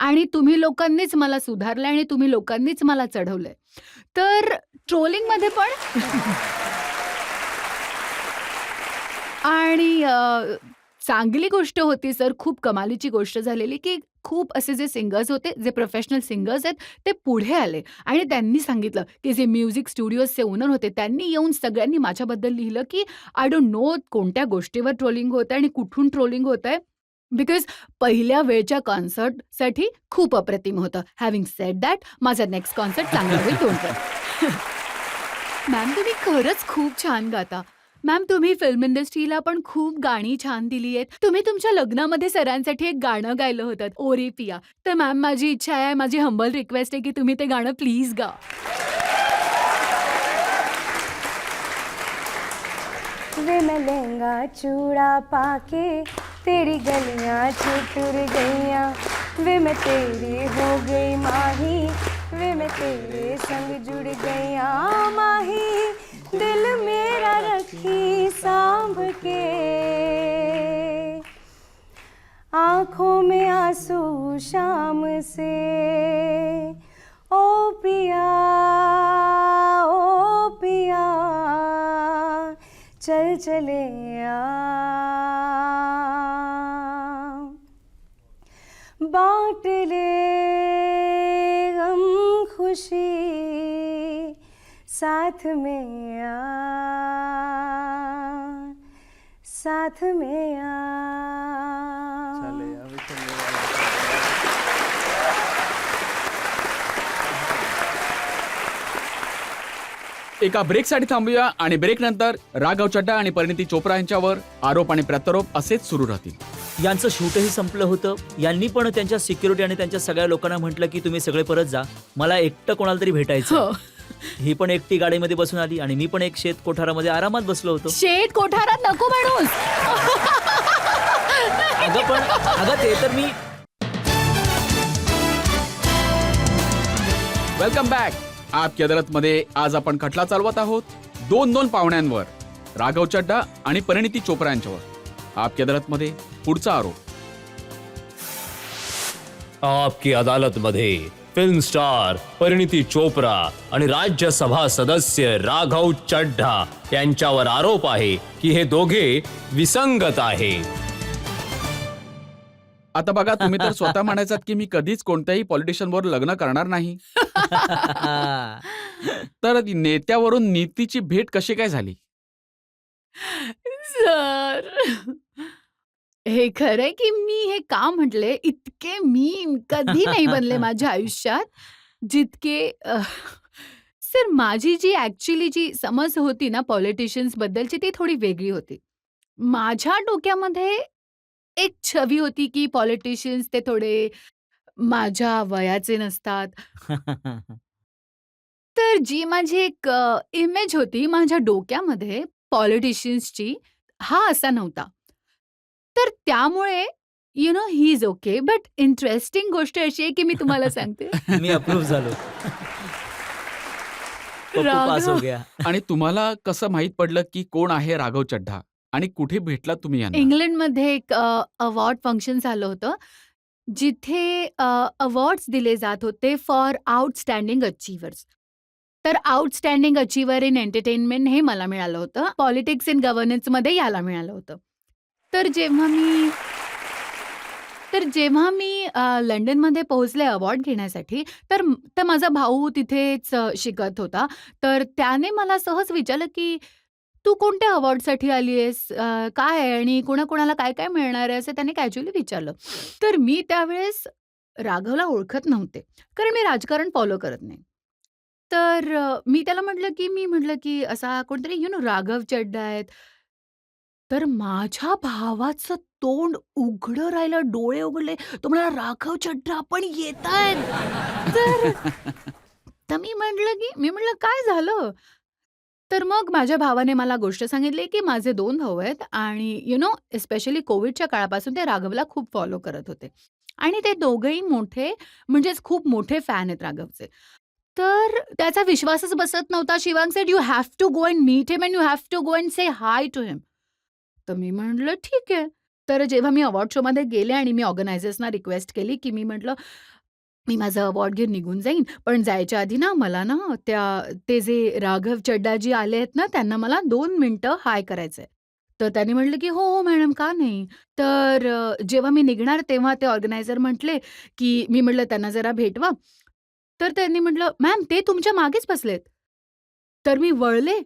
आणि तुम्ही लोकांनीच मला सुधारलंय आणि तुम्ही लोकांनीच मला चढवलंय. तर ट्रोलिंगमध्ये पण आणि चांगली गोष्ट होती सर, खूप कमालीची गोष्ट झालेली, की खूप असे जे सिंगर्स होते, जे प्रोफेशनल सिंगर्स आहेत, ते पुढे आले आणि त्यांनी सांगितलं, की जे म्युझिक स्टुडिओजचे ओनर होते, त्यांनी येऊन सगळ्यांनी माझ्याबद्दल लिहिलं, की आय डोंट नो कोणत्या गोष्टीवर ट्रोलिंग होतंय आणि कुठून ट्रोलिंग होतंय. बिकॉज पहिल्या वेळच्या कॉन्सर्टसाठी खूप अप्रतिम होतं. हॅव्हिंग सेड दॅट माझा नेक्स्ट कॉन्सर्ट चांगला होईल, डोंट वरी. मॅम तुम्ही खरंच खूप छान गाता. मॅम तुम्ही फिल्म इंडस्ट्रीला पण खूप गाणी छान दिली आहेत. तुम्ही तुमच्या लग्नामध्ये सरांसाठी एक गाणं गायलं होतं, ओरे पिया. तर मॅम माझी इच्छा आहे, माझी हंबल रिक्वेस्ट आहे, की तुम्ही ते गाणं प्लीज गा. वे मैं लहंगा चूड़ा पाके तेरी गलियां चुटुर गईयां, वे मैं तेरी हो गई माही, वे मैं तेरे संग जुड़ गईयां माही, दिल मेरा रखी सांभ के, आँखों में आंसू शाम से, ओ पिया ओ पिया, चल चले आ, बांट ले गम खुशी, साथ में आ, साथ में आ. चले अभी चले. एका ब्रेकसाठी थांबूया आणि ब्रेकनंतर राघव चड्ढा आणि परिणिती चोप्रा यांच्यावर आरोप आणि प्रत्यारोप असेच सुरू राहतील. यांचं शूटही संपलं होतं. यांनी पण त्यांच्या सिक्युरिटी आणि त्यांच्या सगळ्या लोकांना म्हटलं की तुम्ही सगळे परत जा, मला एकटं कोणाला तरी भेटायचं. हो. ही पण एकटी गाडीमध्ये बसून आली आणि मी पण एक शेत कोठारामध्ये आरामात बसलो होतो. शेत कोठारात नको म्हणूस. अगं ते तर मी वेलकम बॅक. आपकी अदालतमध्ये आज आपण खटला चालवत आहोत दोन पाहुण्यांवर, राघव चड्ढा आणि परिणिती चोप्रा यांच्यावर. आपकी अदालतमध्ये पुढचा आरोप. आपकी अदालतमध्ये फिल्म स्टार परिणिती चोप्रा आणि राज्यसभा सदस्य राघव चड्ढा यांच्यावर आरोप आहे की हे दोघे विसंगत आहे. आता बघा, तुम्ही तर स्वतः म्हणायचात की मी कधीच कोणत्याही पॉलिटिशियनवर लग्न करणार नाही. तर नेत्यावरून नीतीची भेट कशी काय झाली? सर हे खरंय की मी हे का म्हटले, इतके मी कधी नाही बनले माझ्या आयुष्यात जितके सर माझी जी ऍक्च्युली जी समज होती ना पॉलिटिशियन्स बद्दलची ती थोडी वेगळी होती. माझ्या डोक्यामध्ये एक छवी होती की पॉलिटिशियन्स ते थोडे माझ्या वयाचे नसतात. तर जी माझी एक इमेज होती माझ्या डोक्यामध्ये पॉलिटिशियन्सची, हा असा नव्हता. तर त्यामुळे you know he is okay. But interesting गोष्ट अशी आहे की मी तुम्हाला सांगते. मी अप्रूव्ह झालो. पप्पू पास हो राघव गया. आणि तुम्हाला कसं माहित पडलं की कोण आहे राघव चड्ढा आणि कुठे भेटला तुम्ही यांना? इंग्लंडमध्ये एक अवॉर्ड फंक्शन झालं होतं, जिथे अवॉर्ड्स दिले जात होते फॉर आउटस्टँडिंग अचीव्हर्स. तर आउटस्टँडिंग अचीव्हर इन एंटरटेनमेंट हे मला मिळालं होतं. पॉलिटिक्स इन गव्हर्नन्समध्ये याला मिळालं होतं. तर जेव्हा मी लंडनमध्ये पोहोचले अवॉर्ड घेण्यासाठी, तर तर माझा भाऊ तिथेच शिकत होता. तर त्याने मला सहज विचारलं, की "तू कोणत्या अवॉर्डसाठी आली आहेस? काय आहे आणि कोणाकोणाला काय-काय मिळणार आहे?" असं त्याने कॅज्युअली विचारलं. तर मी त्यावेळेस राघवला ओळखत नव्हते, कारण मी राजकारण फॉलो करत नाही. तर मी त्याला म्हटलं, की असा कोणतरी राघव चड्ढा आहेत. तर माझ्या भावाचं तोंड उघडं राहिलं, डोळे उघडले. तो म्हणाला, "राघव चड्ढा पण येतायत." तर तर मी म्हटलं, "काय झालं?" तर मग माझ्या भावाने मला गोष्ट सांगितली, की माझे 2 भाऊ आहेत आणि स्पेशली कोविडच्या काळापासून ते राघवला खूप फॉलो करत होते आणि ते दोघंही मोठे म्हणजेच खूप मोठे फॅन आहेत राघवचे. तर त्याचा विश्वासच बसत नव्हता. Shivang said, "you have to go and meet him and you have to go and say hi to him." तर मी म्हटलं, "ठीक आहे." तर जेव्हा मी अवॉर्ड शोमध्ये गेले आणि मी ऑर्गनायझर्सना रिक्वेस्ट केली, की मी म्हटलं, "मी माझं अवॉर्ड घेऊन निघून जाईन, पण जायच्या आधी ना मला ना ते जे राघव चड्डाजी आले आहेत ना, त्यांना मला 2 मिनिटं हाय करायचंय." तर त्यांनी म्हटलं, की "हो, हो मॅडम, का नाही?" तर जेव्हा मी निघणार तेव्हा ते ऑर्गनायझर म्हटले, की मी म्हटलं, "त्यांना जरा भेटवा." तर त्यांनी म्हटलं, "मॅम, ते तुमच्या मागेच बसलेत." तर मी वळले,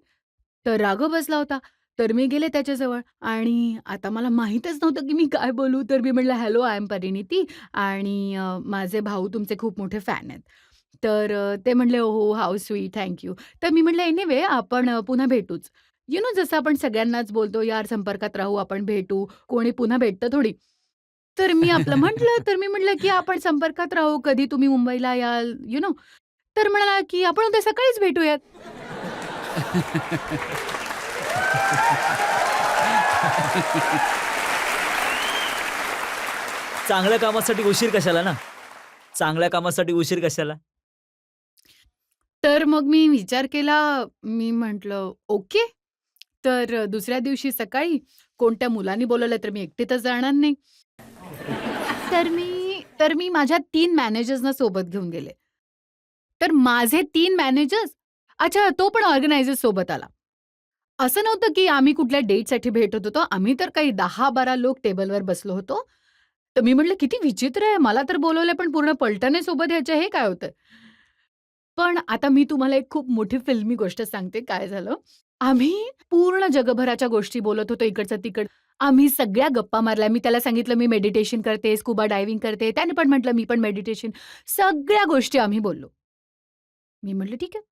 तर राघव बसला होता. तर मी गेले त्याच्याजवळ आणि आता मला माहीतच नव्हतं, की मी काय बोलू. तर मी म्हटलं, "हॅलो, आय एम परिणीती आणि माझे भाऊ तुमचे खूप मोठे फॅन आहेत." तर ते म्हटले, "ओह, हाऊ स्वीट, थँक यू." तर मी म्हटलं, "एनिवे आपण पुन्हा भेटूच." जसं आपण सगळ्यांनाच बोलतो, "यार, संपर्कात राहू, आपण भेटू." कोणी पुन्हा भेटतं थोडी. तर मी आपलं म्हटलं, तर मी म्हटलं, की "आपण संपर्कात राहू, कधी तुम्ही मुंबईला याल, तर म्हणाला, की "आपण उद्या सकाळीच भेटूयात." चांगल्या कामासाठी उशीर कशाला ना? चांगल्या कामासाठी उशीर कशाला? तर मग मी विचार केला, मी म्हटलं, "ओके." तर दुसऱ्या दिवशी सकाळी कोणत्या मुलांनी बोलावलं तर मी एकटी तर जाणार नाही. तर मी माझ्या 3 मॅनेजर्सना सोबत घेऊन गेले. तर माझे 3 मॅनेजर्स अच्छा, तो पण ऑर्गनायझर सोबत आला. असं नव्हतं की आम्ही कुठल्या डेटसाठी भेटत होतो. आम्ही तर काही 10-12 लोक टेबलवर बसलो होतो. तर मी म्हटलं, "किती विचित्र आहे. मला तर बोलवलंय पण पूर्ण पलटणी सोबत यायचं हे काय होतंय?" पण आता मी तुम्हाला एक खूप मोठी फिल्मी गोष्ट सांगते काय झालं. आम्ही पूर्ण जगभराच्या गोष्टी बोलत होतो इकडचं-तिकडं. आम्ही सगळ्या गप्पा मारल्या. मी त्याला सांगितलं मी मेडिटेशन करते, स्कुबा डायव्हिंग करते. त्याने पण म्हटलं मी पण मेडिटेशन. सगळ्या गोष्टी आम्ही बोललो. मी म्हटलं ठीक आहे.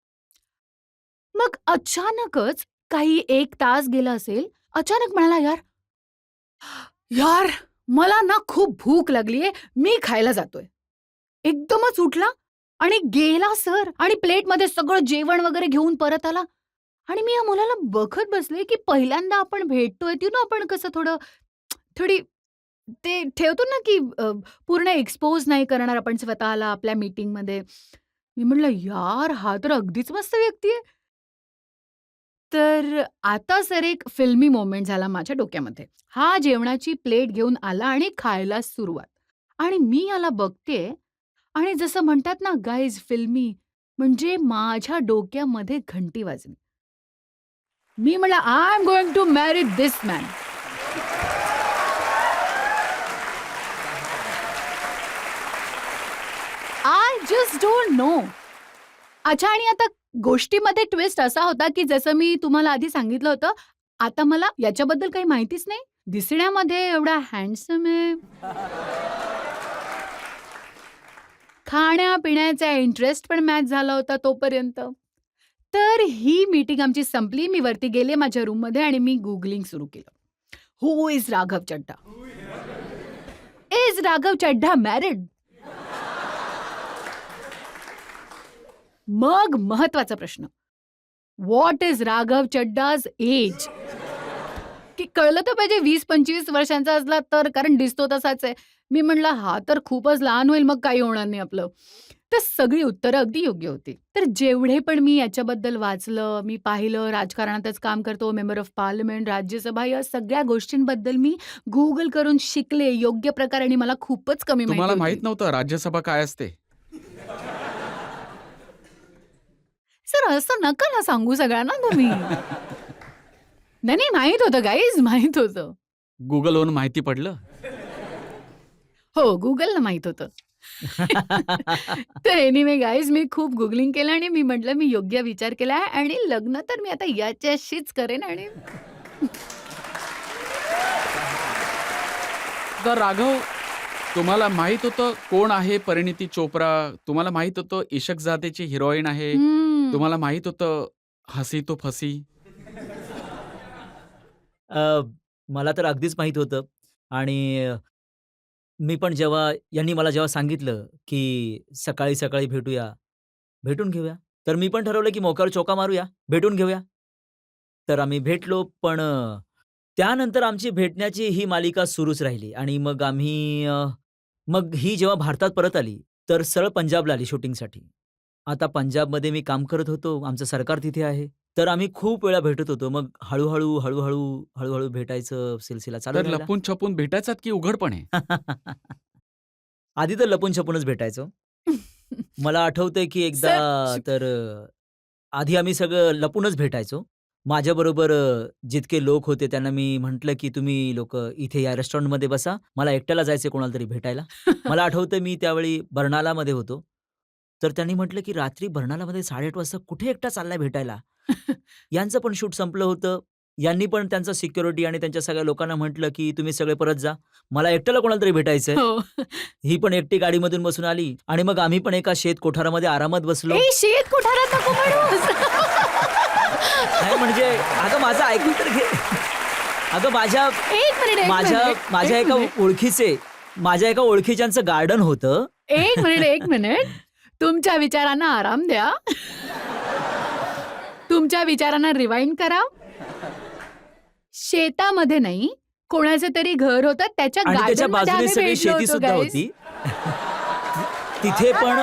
मग अचानकच काही 1 तास गेला असेल. अचानक म्हणाला, "यार, यार मला ना खूप भूक लागलीये. मी खायला जातोय." एकदमच उठला आणि गेला सर आणि प्लेटमध्ये सगळं जेवण वगैरे घेऊन परत आला आणि मी या मुलाला बघत बसले, की पहिल्यांदा आपण भेटतोय, आपण कसं थोडी ते ठेवतो ना, की पूर्ण एक्सपोज नाही करणार आपण स्वतःला आपल्या मीटिंगमध्ये. मी म्हटलं, "यार, हा तर अगदीच मस्त व्यक्ती आहे." तर आता सर एक फिल्मी मोमेंट झाला माझ्या डोक्यामध्ये. हा जेवणाची प्लेट घेऊन आला आणि खायला सुरुवात आणि मी याला बघतेय आणि जसं म्हणतात ना गाईज फिल्मी, म्हणजे माझ्या डोक्यामध्ये घंटी वाजली. मी म्हटलं, "I am going to marry this man." I just don't know. अच्छा आणि आता गोष्टीमध्ये ट्विस्ट असा होता, की जसं मी तुम्हाला आधी सांगितलं होतं, आता मला याच्याबद्दल काही माहितीच नाही. दिसण्यामध्ये एवढा हँडसम आहे. खाण्या-पिण्याचा इंटरेस्ट पण मॅच झाला होता तोपर्यंत. तर ही मीटिंग आमची संपली. मी वरती गेले माझ्या रूममध्ये आणि मी गुगलिंग सुरू केलं. Who is Raghav Chadha? Is Raghav Chadha married? मग महत्वाचा प्रश्न. What is Raghav Chadha's age? की कळलं तर पाहिजे 20-25 वर्षांचा असला तर, कारण दिसतो तसाच आहे. मी म्हटलं, "हा तर खूपच लहान होईल, मग काही होणार नाही आपलं." तर सगळी उत्तरं अगदी योग्य होती. तर जेवढे पण मी याच्याबद्दल वाचलं, मी पाहिलं, राजकारणातच काम करतो, मेंबर ऑफ पार्लमेंट, राज्यसभा या सगळ्या गोष्टींबद्दल मी Google करून शिकले योग्य प्रकारे आणि मला खूपच कमी माहिती तुम्हाला होती. माहित नव्हतं राज्यसभा काय असते? सर असं नका ना सांगू सगळ्यांना तुम्ही. नाही, नाही माहीत होतं गाईज माहीत होतं. Googleवरून माहिती पडलं? हो, Googleला माहीत होतं. तर एनिवे गाईज मी खूप गुगलिंग केलं आणि मी म्हटलं मी योग्य विचार केला आहे आणि लग्न तर मी आता याच्याशीच करेन आणि तर राघव, तुम्हाला माहित होतं कोण आहे परिणीती चोप्रा? तुम्हाला माहित होतं इशकजादेची हिरोईन आहे? हम्म. तुम्हाला माहित होतं हसी तो फसी? अ, मला तर अगदीच माहीत होतं आणि मी पण यांनी मला जेव्हा सांगितलं, की सकाळी-सकाळी भेटूया, भेटून घेऊया. तर मी पण ठरवलं, की मोक्यावर चोका मारूया, भेटून घेऊया. तर आम्ही भेटलो. पण त्यानंतर आमची भेटण्याची ही मालिका सुरूच राहिली आणि मग ही जेव्हा भारतात परत आली, तर सरळ पंजाबला आली शूटिंगसाठी. आता पंजाबमध्ये मी काम करत होतो. आमचं सरकार तिथे आहे. तर आम्ही खूप वेळा भेटत होतो. मग हळू-हळू भेटायचं सिलसिला चालू तर राहिला. लपून छपून भेटायचात की उघडपणे? आधी तर लपून-छपूनच भेटायचो. मला आठवतंय की एकदा सर, तर आधी आम्ही सगळं लपूनच भेटायचो. माझ्याबरोबर जितके लोक होते त्यांना मी म्हटलं, की "तुम्ही लोकं इथे या रेस्टॉरंटमध्ये बसा. मला एकट्याला जायचंय कोणाला तरी भेटायला." मला आठवतंय मी त्यावेळी बर्नालामध्ये होतो. तर त्यांनी म्हटलं, की "रात्री बर्नालामध्ये 8:30 वाजता कुठे एकटा चाललाय भेटायला?" यांचं पण शूट संपलं होतं. यांनी पण त्यांचं सिक्युरिटी आणि त्यांच्या सगळ्या लोकांना म्हटलं, की "तुम्ही सगळे परत जा. मला एकट्याला कोणाला तरी भेटायचंय." हो. ही पण एकटी गाडीमधून बसून आली आणि मग आम्ही पण एका शेत कोठारामध्ये आरामात बसलो. ए, शेत कोठारात नको म्हणूस. नाही म्हणजे अगं माझं ऐकून तर घे. अगं माझ्या एक मिनिट, एक माझ्या मिनिट, माझ्या एक एका मिनिट. माझ्या एका ओळखीच्यांचं गार्डन होतं. एक मिनिट, एक मिनिट. तुमच्या विचारांना आराम द्या. तुमच्या विचारांना रिवाइंड करा. शेतामध्ये नाही, कोणाचं तरी घर होतं त्याच्या आणि त्याच्या गार्डनमध्ये बाजूने आम्ही सगळी भेटलो शेती होतो सुद्धा guys. होती. तिथे पण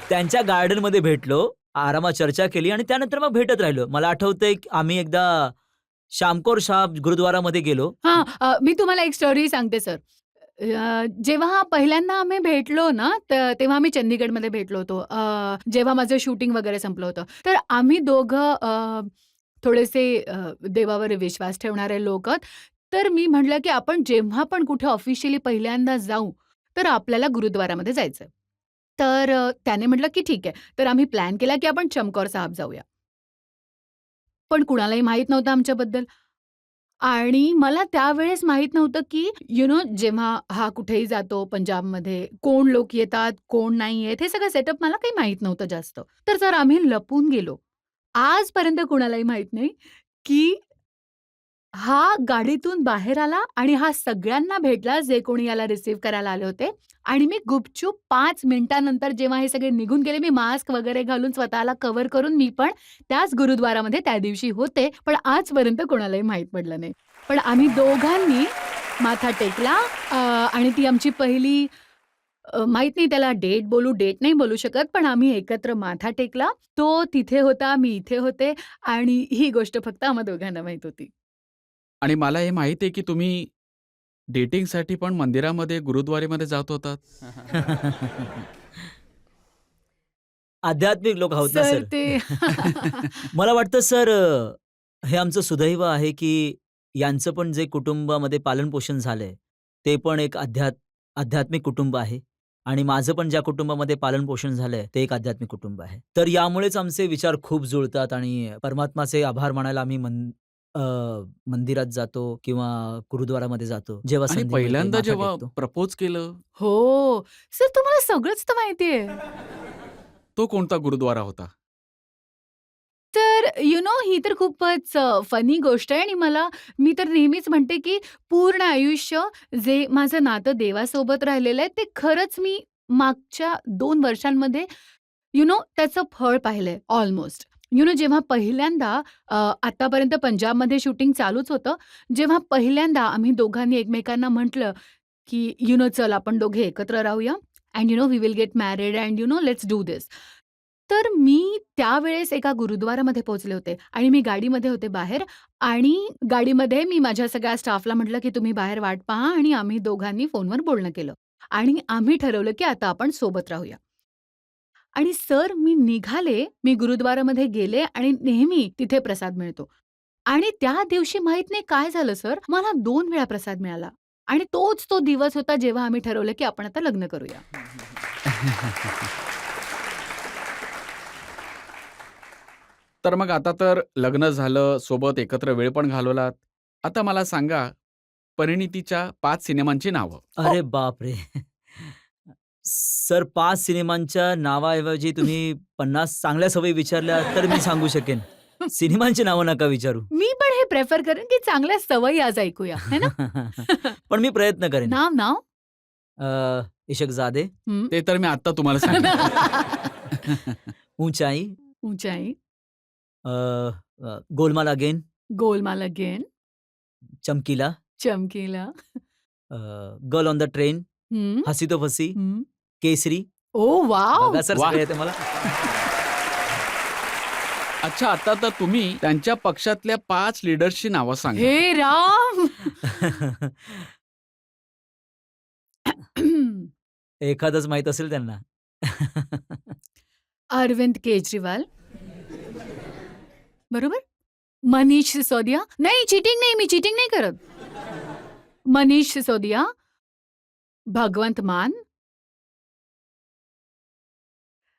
त्यांच्या गार्डनमध्ये भेटलो, आरामात चर्चा केली आणि त्यानंतर मग भेटत राहिलो. मला आठवतंय की आम्ही एकदा शामकोर साहब गुरुद्वारामध्ये गेलो. हां, मी तुम्हाला एक स्टोरी सांगते सर. जेव्हा पहिल्यांदा आम्ही भेटलो ना, तेव्हा आम्ही चंदीगडमध्ये भेटलो होतो. जेव्हा माझं शूटिंग वगैरे संपलं होतं. तर आम्ही दोघं थोडेसे देवावर विश्वास ठेवणारे लोक आहोत. तर मी म्हटलं, की आपण जेव्हा पण कुठे ऑफिशियली पहिल्यांदा जाऊ, तर आपल्याला गुरुद्वारामध्ये जायचंय. तर त्याने म्हटलं, की ठीक आहे. तर आम्ही प्लॅन केला, की आपण चमकौर साहिब जाऊया. पण कुणालाही माहीत नव्हतं आमच्याबद्दल. आणि मला त्यावेळेस माहीत नव्हतं, की जेव्हा हा कुठेही जातो पंजाबमध्ये, कोण लोक येतात, कोण नाही येत, हे सगळं सेटअप मला काही माहीत नव्हतं जास्त. तर आम्ही लपून गेलो. आजपर्यंत कुणालाही माहीत नाही, की हा गाडीतून बाहेर आला आणि हा सगळ्यांना भेटला जे कोणी याला रिसीव्ह करायला आले होते आणि मी गुपचूप 5 मिनिटानंतर जेव्हा हे सगळे निघून गेले, मी मास्क वगैरे घालून स्वतःला कव्हर करून मी पण त्याच गुरुद्वारामध्ये त्या दिवशी होते. पण आजपर्यंत कोणालाही माहीत पडलं नाही. पण आम्ही दोघांनी माथा टेकला आणि ती आमची पहिली माहीत नाही त्याला डेट बोलू, डेट नाही बोलू शकत, पण आम्ही एकत्र माथा टेकला. तो तिथे होता, मी इथे होते आणि ही गोष्ट फक्त आम्हा दोघांना माहीत होती. आणि मला हे माहिती आहे की तुम्ही डेटिंगसाठी पण मंदिरामध्ये, गुरुद्वारेमध्ये जात होतात. आध्यात्मिक लोक आहोत ना सर सर. ते मला वाटतं सर हे आमचं सुदैव आहे, की यांचं पण जे कुटुंबामध्ये पालन-पोषण झालंय, ते पण एक आध्यात्मिक कुटुंब आहे आणि माझं पण ज्या कुटुंबामध्ये पालन-पोषण झालंय, ते एक आध्यात्मिक कुटुंब आहे. तर यामुळेच आमचे विचार खूप जुळतात आणि परमात्माचे आभार मानायला आम्ही मंदिरात जातो किंवा गुरुद्वारामध्ये जातो, जेव्हा आणि संधी मिळते, पहिल्यांदा माथा जेव्हा टेकतो. प्रपोज केलं, हो. सर तुम्हाला सगळंच तर माहितीये. तो कोणता गुरुद्वारा होता? तर ही तर खूपच फनी गोष्ट आहे आणि मी तर नेहमीच म्हणते, की पूर्ण आयुष्य जे माझं नातं देवासोबत राहिलेलं आहे, ते खरंच मी मागच्या 2 वर्षांमध्ये त्याचं फळ पाहिलंय ऑलमोस्ट. जेव्हा पहिल्यांदा आत्तापर्यंत पंजाबमध्ये शूटिंग चालूच होतं. जेव्हा पहिल्यांदा आम्ही दोघांनी एकमेकांना म्हटलं, की चल आपण दोघे एकत्र राहूया and we will get married and let's do this. तर मी त्यावेळेस एका गुरुद्वारामध्ये पोहोचले होते आणि मी गाडीमध्ये होते बाहेर आणि गाडीमध्ये मी माझ्या सगळ्या स्टाफला म्हटलं, की तुम्ही बाहेर वाट पहा आणि आम्ही दोघांनी फोनवर बोलणं केलं आणि आम्ही ठरवलं, की आता आपण सोबत राहूया. आणि सर मी गुरुद्वारामध्ये गेले आणि नेहमी तिथे प्रसाद मिळतो. आणि त्या दिवशी माहीत नाही काय झालं सर, मला 2 वेळा प्रसाद मिळाला आणि तोच तो दिवस होता जेव्हा आम्ही ठरवलं, की आपण आता लग्न करूया. तर मग आता तर लग्न झालं, सोबत एकत्र वेळ पण घालवलात. आता मला सांगा, परिणितीच्या 5 सिनेमांची नावं. अरे बापरे! सर 5 सिनेमांच्या नावाऐवजी तुम्ही 50 चांगल्या सवयी विचारल्या तर मी सांगू शकेन. सिनेमांची नावं नका विचारू. मी पण हे प्रेफर करेन, की चांगल्या सवयी आज ऐकूया, है ना? पण मी प्रयत्न करेन. नाव? इशकजादे, हं. ते तर मी आत्ता तुम्हाला सांगितलं. ऊंचाई, ऊंचाई, अ, गोलमाल अगेन, गोलमाल अगेन, चमकीला, चमकीला. गर्ल ऑन द ट्रेन, हं, हसी तो फसी, हं. केसरी. ओ वाव. बघा सर, वा. सगळे येते मला. अच्छा, आता तर तुम्ही त्यांच्या पक्षातल्या 5 लीडर्सची नावं सांगा. हे राम. एखादंच माहित असेल त्यांना. अरविंद केजरीवाल, बरोबर. मनीष सिसोदिया. नाही, चीटिंग नाही, मी चीटिंग नाही करत. मनीष सिसोदिया, भगवंत मान,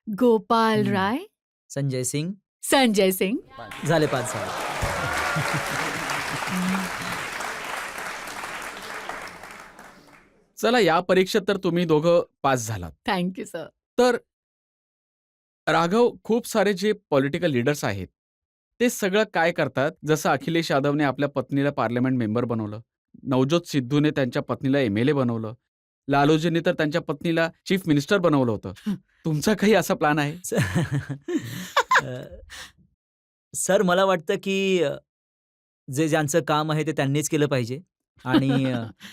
गोपाल राय, संजय सिंग. संजय सिंग. झाले 5 झाले. चला, या परीक्षेत तर तुम्ही दोघं पास झालात. Thank you sir. तर राघव, खूप सारे जे पॉलिटिकल लीडर्स आहेत ते सगळं काय करतात, जसं अखिलेश यादवने आपल्या पत्नीला पार्लमेंट मेंबर बनवलं, नवज्योत सिद्धूने त्यांच्या पत्नीला MLA बनवलं, लालूजींनी तर त्यांच्या पत्नीला चीफ मिनिस्टर बनवलं होतं. तुमचा काही असा प्लॅन आहे? अ, सर मला वाटतं की जे ज्यांचं काम आहे ते त्यांनीच केलं पाहिजे आणि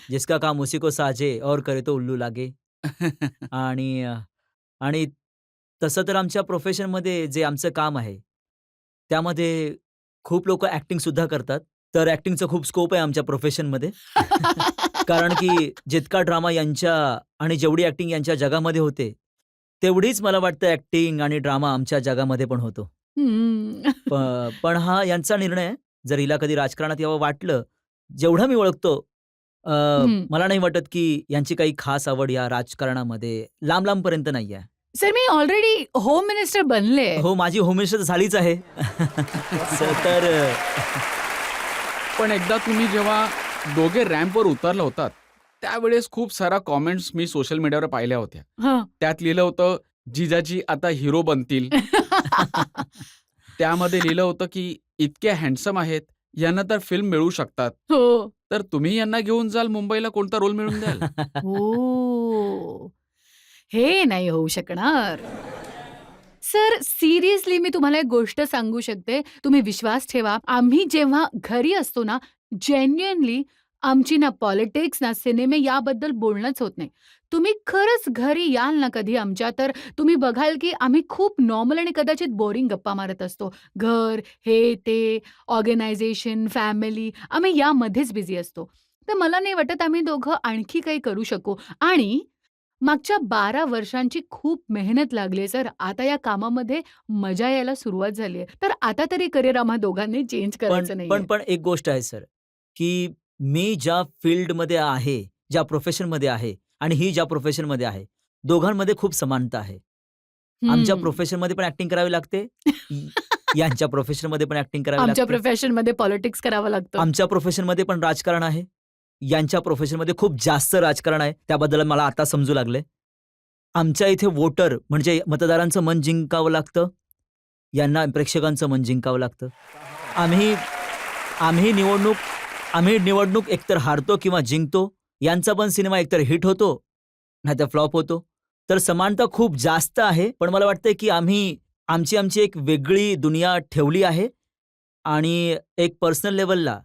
जिसका काम उसी को साजे और करे तो उल्लू लागे. आणि आणि तसं तर आमच्या प्रोफेशनमध्ये जे आमचं काम आहे, त्यामध्ये खूप लोकं ॲक्टिंगसुद्धा करतात. तर ॲक्टिंगचं खूप स्कोप आहे आमच्या प्रोफेशनमध्ये. कारण की जितका ड्रामा यांच्या आणि जेवढी ॲक्टिंग यांच्या जगामध्ये होते, तेवढीच मला वाटतं ॲक्टिंग आणि ड्रामा आमच्या जगामध्ये पण होतो. पण हा यांचा निर्णय आहे. जर हिला कधी राजकारणात यावं वाटलं, जेवढं मी ओळखतो, मला नाही वाटत की यांची काही खास आवड या राजकारणामध्ये लांब-लांबपर्यंत नाही आहे. सर, मी ऑलरेडी होम मिनिस्टर बनले. हो, माझी होम मिनिस्टर झालीच आहे. तर पण एकदा तुम्ही जेव्हा दोघे रॅम्पवर उतरला होतात, त्यावेळेस खूप साऱ्या कॉमेंट्स मी सोशल मीडियावर पाहिल्या होत्या. हं. त्यात लिहिलं होतं, जिजाजी आता हिरो बनतील. त्यामध्ये लिहिलं होतं की इतके हँडसम आहेत, यांना तर फिल्म मिळू शकतात. हो. तर तुम्ही यांना घेऊन जाल मुंबईला, कोणता रोल मिळवून द्याल? हो. हे नाही होऊ शकणार. सर, सिरियसली मी तुम्हाला एक गोष्ट सांगू शकते. तुम्ही विश्वास ठेवा. आम्ही जेव्हा घरी असतो ना, जेन्युइनली आमची ना पॉलिटिक्स ना सिनेमे याबद्दल बोलणंच होत नाही. तुम्ही खरंच घरी याल ना कधी आमच्या, तर तुम्ही बघाल की आम्ही खूप नॉर्मल आणि कदाचित बोरिंग गप्पा मारत असतो. घर, हे, ते, ऑर्गनायझेशन, फॅमिली, आम्ही यामध्येच बिझी असतो. तर मला नाही वाटत आम्ही दोघं आणखी काही करू शकू. आणि मागच्या 12 वर्षांची खूप मेहनत लागली आहे सर. आता या कामामध्ये मजा यायला सुरुवात झाली आहे. तर आता तरी करिअर आम्हा दोघांनी चेंज करायचं पण नाहीये. पण एक गोष्ट आहे सर, की मी ज्या फील्डमध्ये आहे, ज्या प्रोफेशनमध्ये आहे आणि ही ज्या प्रोफेशनमध्ये आहे, दोघांमध्ये खूप समानता आहे. आमच्या हं. प्रोफेशनमध्ये पण ॲक्टिंग करावी लागते. यांच्या प्रोफेशनमध्ये पण ॲक्टिंग करावी आमच्या लागते. प्रोफेशनमध्ये पॉलिटिक्स करावं लागतं. आमच्या प्रोफेशनमध्ये पण राजकारण आहे. यांच्या प्रोफेशनमध्ये खूप जास्त राजकारण आहे. त्याबद्दल मला आता समजू लागलंय. आमच्या इथे वोटर म्हणजे मतदारांचं मन जिंकावं लागतं. यांना प्रेक्षकांचं मन जिंकावं लागतं. आम्ही निवडणूक एकतर हारतो किंवा जिंकतो. यांचा पण सिनेमा एकतर हिट होतो, नाहीतर फ्लॉप होतो. तर समानता खूप जास्त आहे. पण मला वाटतंय की आमची एक वेगळी दुनिया ठेवली आहे आणि एक पर्सनल लेव्हलला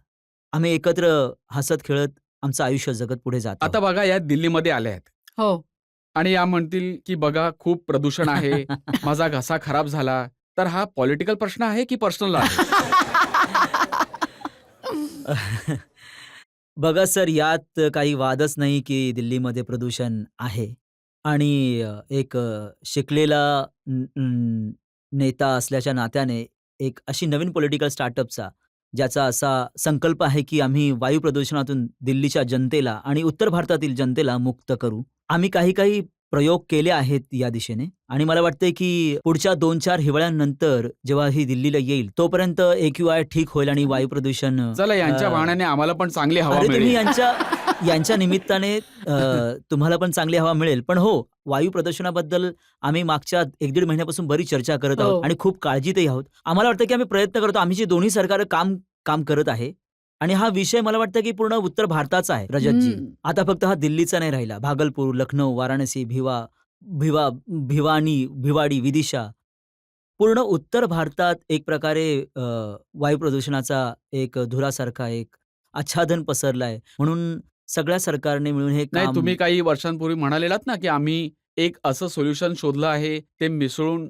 आम्ही एकत्र हसत-खेळत आमचं आयुष्य जगत पुढे जातो. आता बघा, या दिल्लीमध्ये आल्या आहेत हो. आणि या म्हणतील की बघा खूप प्रदूषण आहे, माझा घसा खराब झाला. तर हा पॉलिटिकल प्रश्न आहे की पर्सनल आहे? बघा सर, यात काही वादच नाही की दिल्लीमध्ये प्रदूषण आहे आणि एक शिकलेला नेता असल्याच्या नात्याने एक अशी नवीन पॉलिटिकल स्टार्टअपचा ज्याचा असा संकल्प आहे की आम्ही वायू प्रदूषणातून दिल्लीच्या जनतेला आणि उत्तर भारतातील जनतेला मुक्त करू. आम्ही काही प्रयोग केले आहेत या दिशेने आणि मला वाटतंय की पुढच्या 2-4 हिवाळ्यांनंतर जेव्हा ही दिल्लीला येईल तोपर्यंत AQI ठीक होईल आणि वायू प्रदूषण चला, यांच्या बहाण्याने आम्हाला पण चांगली हवा अरे तुम्ही मिळेल. यांच्या निमित्ताने तुम्हाला पण चांगली हवा मिळेल. पण हो, वायू प्रदूषणाबद्दल आम्ही मागच्या 1-1.5 महिन्यापासून बरीच चर्चा करत आहोत हो. आणि खूप काळजीतही आहोत. आम्हाला वाटतं की आम्ही प्रयत्न करतो. आम्ही जे दोन्ही सरकार काम करत आहे आणि हा विषय मला वाटतं की पूर्ण उत्तर भारताचा आहे रजतजी. हं. आता फक्त हा दिल्लीचा नाही राहिला. भागलपूर, लखनौ, वाराणसी, भिवाडी, विदिशा पूर्ण उत्तर भारतात एक प्रकारे वायू प्रदूषणाचा एक धुरासारखा एक आच्छादन पसरलाय. म्हणून सगळ्या सरकारने मिळून हे नाही, काम तुम्ही काही वर्षांपूर्वी म्हणालेलात ना की आम्ही एक असं सोल्युशन शोधलं आहे, ते मिसळून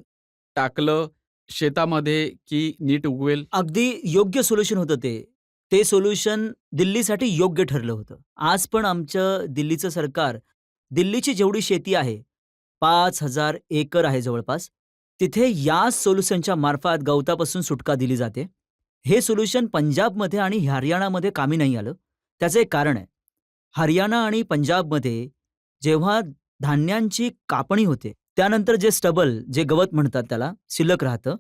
टाकलं शेतामध्ये की नीट उगवेल? अगदी योग्य सोल्युशन होतं ते. ते सोल्युशन दिल्लीसाठी योग्य ठरलं होतं. आज पण आमचं दिल्लीचं सरकार, दिल्लीची जेवढी शेती आहे, 5,000 एकर आहे जवळपास. तिथे या सोल्युशनच्या मार्फत गवतापासून सुटका दिली जाते. हे सोल्युशन पंजाबमध्ये आणि हरियाणामध्ये कामी नाही आलं. त्याचं एक कारण आहे. हरियाणा आणि पंजाबमध्ये जेव्हा धान्यांची कापणी होते, त्यानंतर जे स्टबल, जे गवत म्हणतात त्याला, शिल्लक राहतं,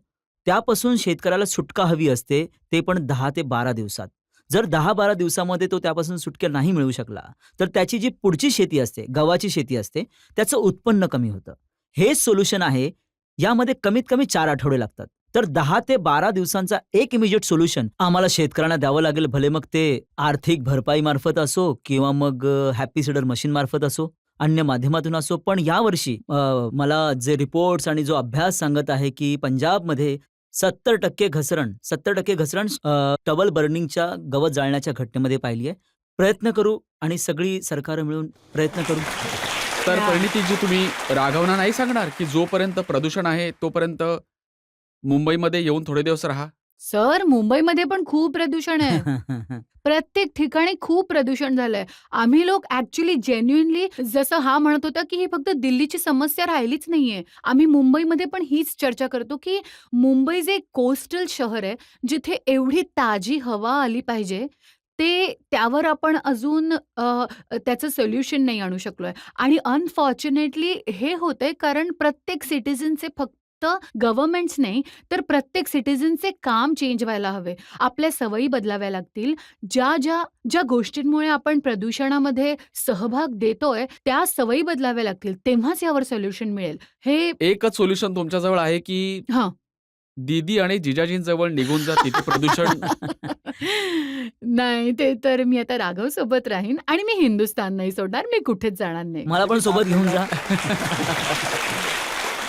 त्यापासून शेतकऱ्याला सुटका हवी असते, ते पण 10 ते 12 दिवसात. जर 10-12 दिवसामध्ये तो त्यापासून सुटका नाही मिळू शकला, तर त्याची जी पुढची शेती असते, गव्हाची शेती असते, त्याचं उत्पन्न कमी होतं. हेच सोल्युशन आहे. यामध्ये कमीत कमी 4 आठवडे लागतात. तर 10 ते 12 दिवसांचा एक इमिजिएट सोल्युशन आम्हाला शेतकऱ्यांना द्यावं लागेल. भले मग ते आर्थिक भरपाईमार्फत असो किंवा मग हॅपी सीडर मशीनमार्फत असो, अन्य माध्यमातून असो. पण यावर्षी मला जे रिपोर्ट्स आणि जो अभ्यास सांगत आहे, की पंजाबमध्ये 70% घसरण स्टबल बर्निंगच्या गवत जाळण्याच्या घटनेमध्ये पाहिली आहे. प्रयत्न करू आणि सगळी सरकारं मिळून प्रयत्न करू. तर या. परिणितीजी, तुम्ही राघवना नाही सांगणार की जोपर्यंत प्रदूषण आहे तोपर्यंत मुंबईमध्ये येऊन थोडे दिवस राहा? सर, मुंबईमध्ये पण खूप प्रदूषण आहे. प्रत्येक ठिकाणी खूप प्रदूषण झालंय. आम्ही लोक ॲक्चुअली जेन्युइनली, जसं हा म्हणत होता, की ही फक्त दिल्लीची समस्या राहिलीच नाहीये. आम्ही मुंबईमध्ये पण हीच चर्चा करतो, की मुंबई जे कोस्टल शहर आहे, जिथे एवढी ताजी हवा आली पाहिजे, त्यावर आपण अजून त्याचं सोल्युशन नाही आणू शकलोय. आणि अनफॉर्च्युनेटली हे होतंय कारण प्रत्येक सिटिझनचे फक्त गव्हर्नमेंट्स नाही, तर प्रत्येक सिटिझनचे काम चेंज व्हायला हवे. आपल्या सवयी बदलाव्या लागतील. ज्या गोष्टींमुळे आपण प्रदूषणामध्ये सहभाग देतोय, त्या सवयी बदलाव्या लागतील. तेव्हाच यावर सोल्युशन मिळेल. हे एकच सोल्युशन तुमच्याजवळ आहे की हां. दीदी आणि जिजाजींजवळ निघून जा, तिथे प्रदूषण? नाही, ते तर मी आता राघवसोबत राहीन आणि मी हिंदुस्थान नाही सोडणार. मी कुठेच जाणार नाही. मला पण सोबत घेऊन जा.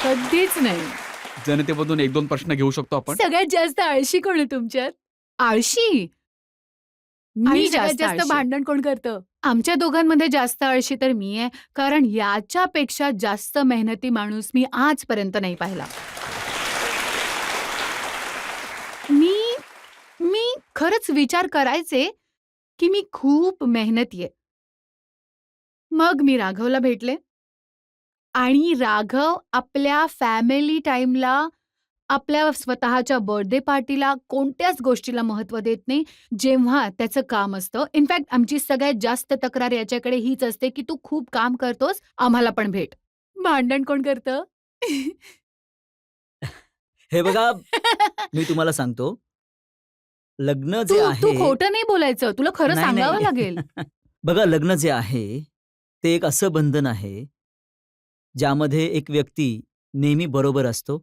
कधीच नाही. जनतेमधून 1-2 प्रश्न घेऊ शकतो आपण? सगळ्यात जास्त आळशी कोण आहे तुमच्यात? आळशी? आणि मी सगळ्यात जास्त जास्त आळशी. भांडण कोण करतं? आमच्या दोघांमध्ये जास्त आळशी तर मी आहे, कारण याच्यापेक्षा जास्त मेहनती माणूस मी आजपर्यंत नाही पाहिला. मी खरंच विचार करायचे, की मी खूप मेहनती आहे. मग मी राघवला भेटले आणि राघव आपल्या फॅमिली टाईमला, आपल्या स्वतःच्या बर्थडे पार्टीला, कोणत्याच गोष्टीला महत्त्व देत नाही, जेव्हा त्याचं काम असतं. इनफॅक्ट आमची सगळ्यात जास्त तक्रार याच्याकडे हीच असते, की "तू खूप काम करतोस, आम्हाला पण भेट." भांडण कोण करतं? हे बघा, मी तुम्हाला सांगतो, लग्न जे तू आहे खोटं नाही बोलायचं. तुला खरं नाही, सांगावं नाही. लागेल. बघा, लग्न जे आहे, ते एक असं बंधन आहे, ज्यामध्ये एक व्यक्ती नेहमी बरोबर असतो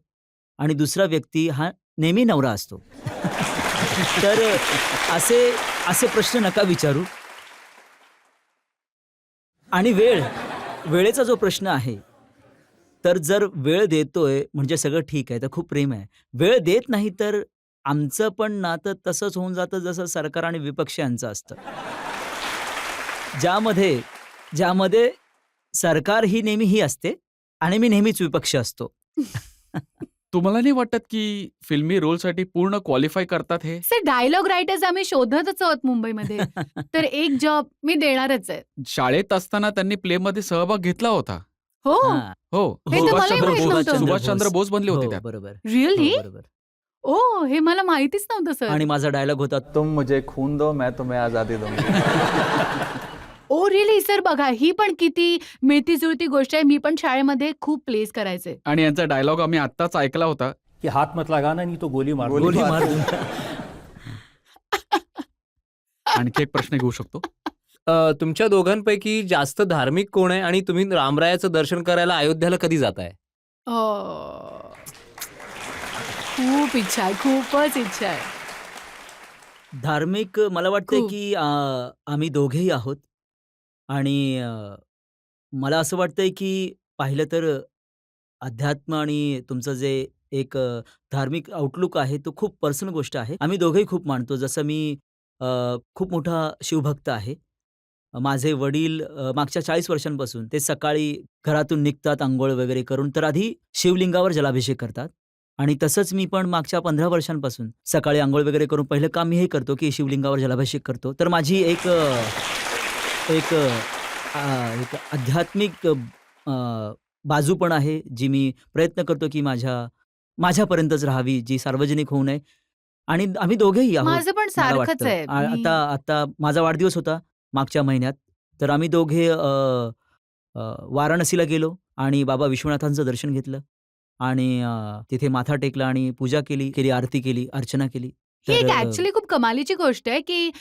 आणि दुसरा व्यक्ती हा नेहमी नवरा असतो. तर असे असे प्रश्न नका विचारू. आणि वेळेचा जो प्रश्न आहे, तर जर वेळ देतोय म्हणजे सगळं ठीक आहे, तर खूप प्रेम आहे. वेळ देत नाही तर आमचं पण नातं तसंच होऊन जातं जसं सरकार आणि विपक्ष यांचं असतं. ज्यामध्ये सरकार ही नेहमी ही असते आणि मी नेहमीच विपक्ष असतो. तुम्हाला नाही वाटत की फिल्मी रोलसाठी पूर्ण क्वालिफाय करतात हे? सर, डायलॉग रायटर्स आम्ही शोधतच आहोत मुंबईमध्ये. तर एक जॉब मी देणारच आहे. शाळेत असताना त्यांनी प्लेमध्ये सहभाग घेतला होता. हो? हां. हो. हे तर मलाही सुभाषचंद्र माहित बोस नव्हतं. सुभाषचंद्र बोस बनले होते हो, त्यात. बरोबर. रिअली? हो, बरोबर. ओ, हे मला माहितीच नव्हतं सर. आणि माझा डायलॉग होता, तुम मुझे खून दो मैं तुम्हें आज़ादी दूंगी. Oh really? सर बघा, ही पण किती मिळती-जुळती गोष्ट आहे. मी पण शाळेमध्ये खूप प्लेस करायचे. आणि यांचा डायलॉग आम्ही आत्ताच ऐकला होता. कि हाथ मत लगाना नहीं तो गोली मार गोली दूंगा. मार दूंगा. आणखी एक प्रश्न घेऊ शकतो? तुमच्या दोघांपैकी जास्त धार्मिक कोण आहे आणि तुम्ही रामरायाचं दर्शन करायला अयोध्याला कधी जाताय? खूप इच्छा आहे, खूपच इच्छा आहे. धार्मिक मला वाटतंय खूप. की आम्ही दोघेही आहोत आणि मला असं वाटतंय की पाहिलं तर अध्यात्म आणि तुमचं जे एक धार्मिक आउटलुक आहे तो खूप पर्सनल गोष्ट आहे. आम्ही दोघंही खूप मानतो. जसं मी खूप मोठा शिवभक्त आहे. माझे वडील मागच्या 40 वर्षांपासून ते सकाळी घरातून निघतात अंघोळ वगैरे करून, तर आधी शिवलिंगावर जलाभिषेक करतात. आणि तसंच मी पण मागच्या 15 वर्षांपासून सकाळी अंघोळ वगैरे करून पहिलं काम मी हे करतो, की शिवलिंगावर जलाभिषेक करतो. तर माझी एक एक एक आध्यात्मिक बाजू पण आहे, जी मी प्रयत्न करतो, की माझ्यापर्यंतच राहावी, जी सार्वजनिक होऊ नये. आणि आम्ही दोघेही आहोत. माझं पण मला सारखंच वाटतं. आहे. मी आता माझा वाढदिवस होता मागच्या महिन्यात. तर आम्ही दोघे वाराणसीला गेलो आणि बाबा विश्वनाथांचं दर्शन घेतलं आणि तिथे माथा टेकला आणि पूजा केली, आरती केली, अर्चना केली. ही एक तर ॲक्चुअली खूप कमालीची गोष्ट आहे, की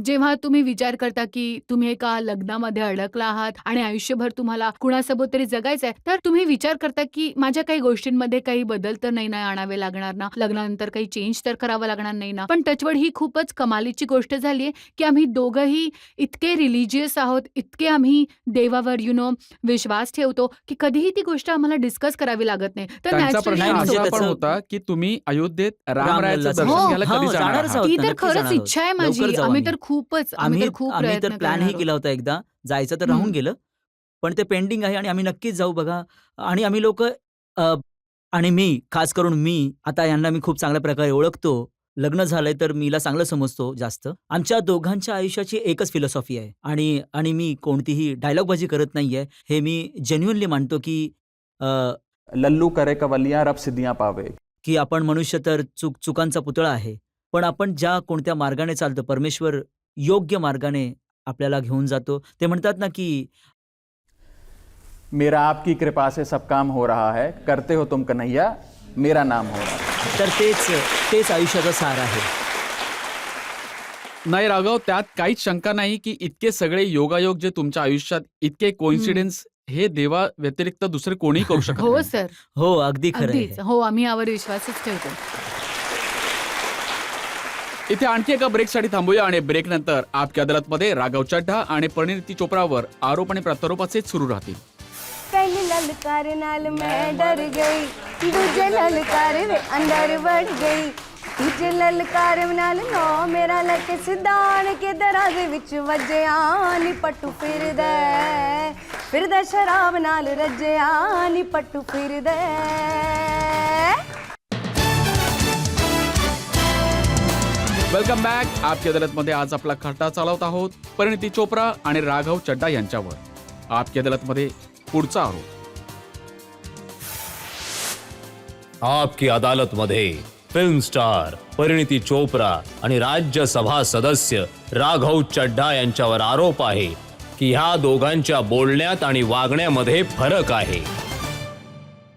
जेव्हा तुम्ही विचार करता, की तुम्ही एका लग्नामध्ये अडकला आहात आणि आयुष्यभर तुम्हाला कुणासोबत तरी जगायचं आहे, तर तुम्ही विचार करता, की माझ्या काही गोष्टींमध्ये काही बदल तर नाही ना आणावे लागणार ना, लग्नानंतर काही चेंज तर करावं लागणार नाही ना. पण टचवड ही खूपच कमालीची गोष्ट झाली आहे, की आम्ही दोघंही इतके रिलिजियस आहोत, इतके आम्ही देवावर विश्वास ठेवतो, की कधीही ती गोष्ट आम्हाला डिस्कस करावी लागत नाही. तर त्यांचा नॅचरली प्रश्न नाही, म्हणजे असा पण त्याचं- होता की तुम्ही अयोध्येत रामरायाचं रामलल्लाचं दर्शन हो, घ्यायला कधी हो, जाणार जाणारच आहात? आहोत. ती तर नक्कीच खरंच जाणार आहोत. इच्छा आहे माझी. लवकर जाऊ आम्ही आम्ही. तर खूपच आम्ही आम्ही तर खूप आम्ही तर प्रयत्न प्लॅनही करणार केला आहोत. होता एकदा जायचं, तर हं. राहून गेलं. पण ते पेंडिंग आहे आणि आम्ही नक्कीच जाऊ बघा. आणि आम्ही लोकं आणि मी, खास करून मी, आता यांना मी खूप चांगल्या प्रकारे ओळखतो. लग्न झालंय तर मीला चांगलं समजतो जास्त. आमच्या दोघांच्या आयुष्याची एकच फिलॉसॉफी आहे आणि मी कोणतीही डायलॉगबाजी करत नाहीये. हे मी जेन्युइनली मानतो, की अ, लल्लू करे कवलियां रब सिद्धियां पावे. की आपण मनुष्य तर चुकांचा पुतळा आहे. पण आपण ज्या कोणत्या मार्गाने चालतो, परमेश्वर योग्य मार्गाने आपल्याला घेऊन जातो. ते म्हणतात ना, की मेरा आपकी कृपा से सब काम हो रहा है, करते हो तुम कन्हैया, मेरा नाम हो रहा है. तर तेच आयुष्याचा सार आहे. नाही राघव, त्यात काहीच शंका नाही की इतके सगळे योगायोग जे तुमच्या आयुष्यात इतके कोइन्सिडेन्स हे देवा व्यतिरिक्त दुसरे कोणीही करू शकत हो नाही. सर, हो, अगदी खरं आहे. अगदीच. हो, आम्ही यावर विश्वासच ठेवतो. इथे आणखी एका ब्रेकसाठी थांबूया आणि ब्रेक नंतर आपकी अदालतमध्ये राघव चड्ढा आणि परिणीती चोप्रावर आरोप आणि प्रत्यारोपाचे सुरू राहतील. पहली ललकार नाल मैं डर गई, दूजे ललकार वे अंदर बढ़ गई, तीजे ललकार नाल नो मेरा लक सिद्धान के दराजे विच वजया नी पट्टू फिरदे शराब नाल रजया नी पट्टू फिरदे. Welcome back. आपकी अदालतमध्ये आज आपला खटला चालवत आहोत परिणीती चोप्रा आणि राघव चड्ढा यांच्यावर. आपकी अदालतमध्ये पुढचा आरोप. आपकी अदालतमध्ये फिल्म स्टार परिणीती चोप्रा आणि राज्यसभा सदस्य राघव चड्ढा यांच्यावर आरोप आहे की ह्या दोघांच्या बोलण्यात आणि वागण्यामध्ये फरक आहे.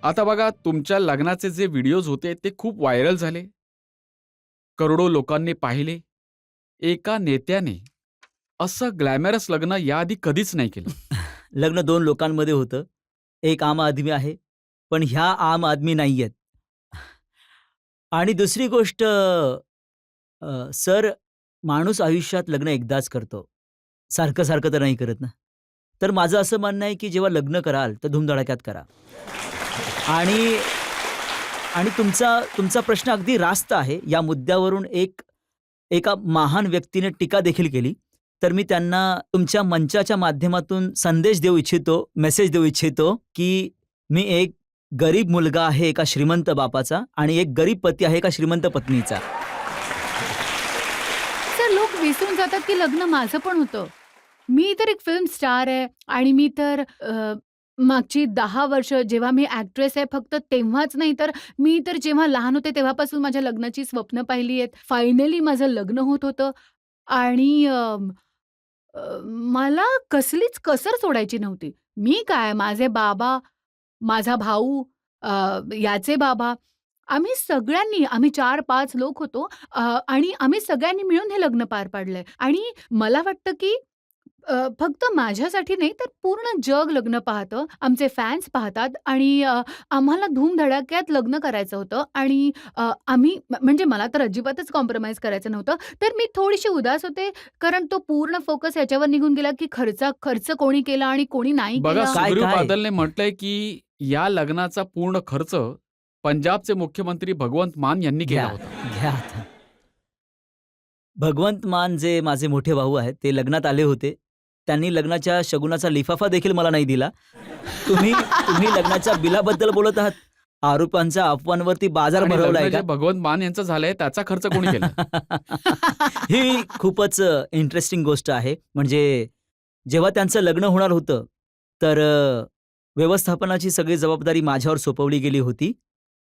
आता बघा, तुमच्या लग्नाचे जे व्हिडिओज होते ते खूप व्हायरल झाले, करोडो लोकांनी पाहिले. एका नेत्याने असं ग्लॅमरस लग्न याआधी कधीच नाही केलं. लग्न 2 लोकांमध्ये होतं. एक आम आदमी आहे, पण ह्या आम आदमी नाहीयेत. आणि दुसरी गोष्ट, सर, माणूस आयुष्यात लग्न एकदाच करतो. सारखं तर नाही करत ना. तर माझं असं म्हणणं आहे, की जेव्हा लग्न कराल तर धूमधडाक्यात करा. आणि तुमचा प्रश्न अगदी रास्त आहे. या मुद्द्यावरून एका महान व्यक्तीने टीका देखील केली. तर मी त्यांना तुमच्या मंचाच्या माध्यमातून मेसेज देऊ इच्छितो, की मी एक गरीब मुलगा आहे एका श्रीमंत बापाचा आणि एक गरीब पती आहे एका श्रीमंत पत्नीचा. सर, लोक विसरून जातात, की लग्न माझं पण होतं. मी तर एक फिल्म स्टार आहे आणि मी तर मागची 10 वर्ष जेव्हा मी ॲक्ट्रेस आहे फक्त तेव्हाच नाही, तर मी तर जेव्हा लहान होते तेव्हापासून माझ्या लग्नाची स्वप्न पाहिली आहेत. फायनली माझं लग्न होत होतं आणि मला कसलीच कसर सोडायची नव्हती. मी काय, माझे बाबा, माझा भाऊ, याचे बाबा, आम्ही 4-5 लोक होतो आणि आम्ही सगळ्यांनी मिळून हे लग्न पार पाडलंय आणि मला वाटतं, की फक्त माझ्यासाठी नाही तर पूर्ण जग लग्न पाहतं. आमचे फॅन्स पाहतात आणि आम्हाला धूमधडाक्यात लग्न करायचं होतं आणि म्हणजे मला तर अजिबातच कॉम्प्रोमाईज करायचं नव्हतं. तर मी थोडीशी उदास होते, कारण तो पूर्ण फोकस याच्यावर निघून गेला, की खर्च कोणी केला आणि कोणी नाही बघा, केला. काय- सुग्रीव काय? बादलने म्हटलंय की या लग्नाचा पूर्ण खर्च पंजाबचे मुख्यमंत्री भगवंत मान यांनी केला घ्या होता. घ्या आता. भगवंत मान जे माझे मोठे भाऊ आहेत ते लग्नात आले होते. त्यांनी लग्नाच्या शगुनाचा लिफाफा देखील मला नाही दिला. तुम्ही तुम्ही लग्नाच्या बिलाबद्दल बोलत आहात. आरोपांच्या अफवांवरती बाजार आणि भरवलाय लग्न का? जे भगवंत मान यांचं झालंय त्याचा खर्च कोणी केला? ही खूपच इंटरेस्टिंग गोष्ट आहे. म्हणजे जेव्हा त्यांचं लग्न होणार होतं, तर व्यवस्थापनाची सगळी जबाबदारी माझ्यावर सोपवली गेली होती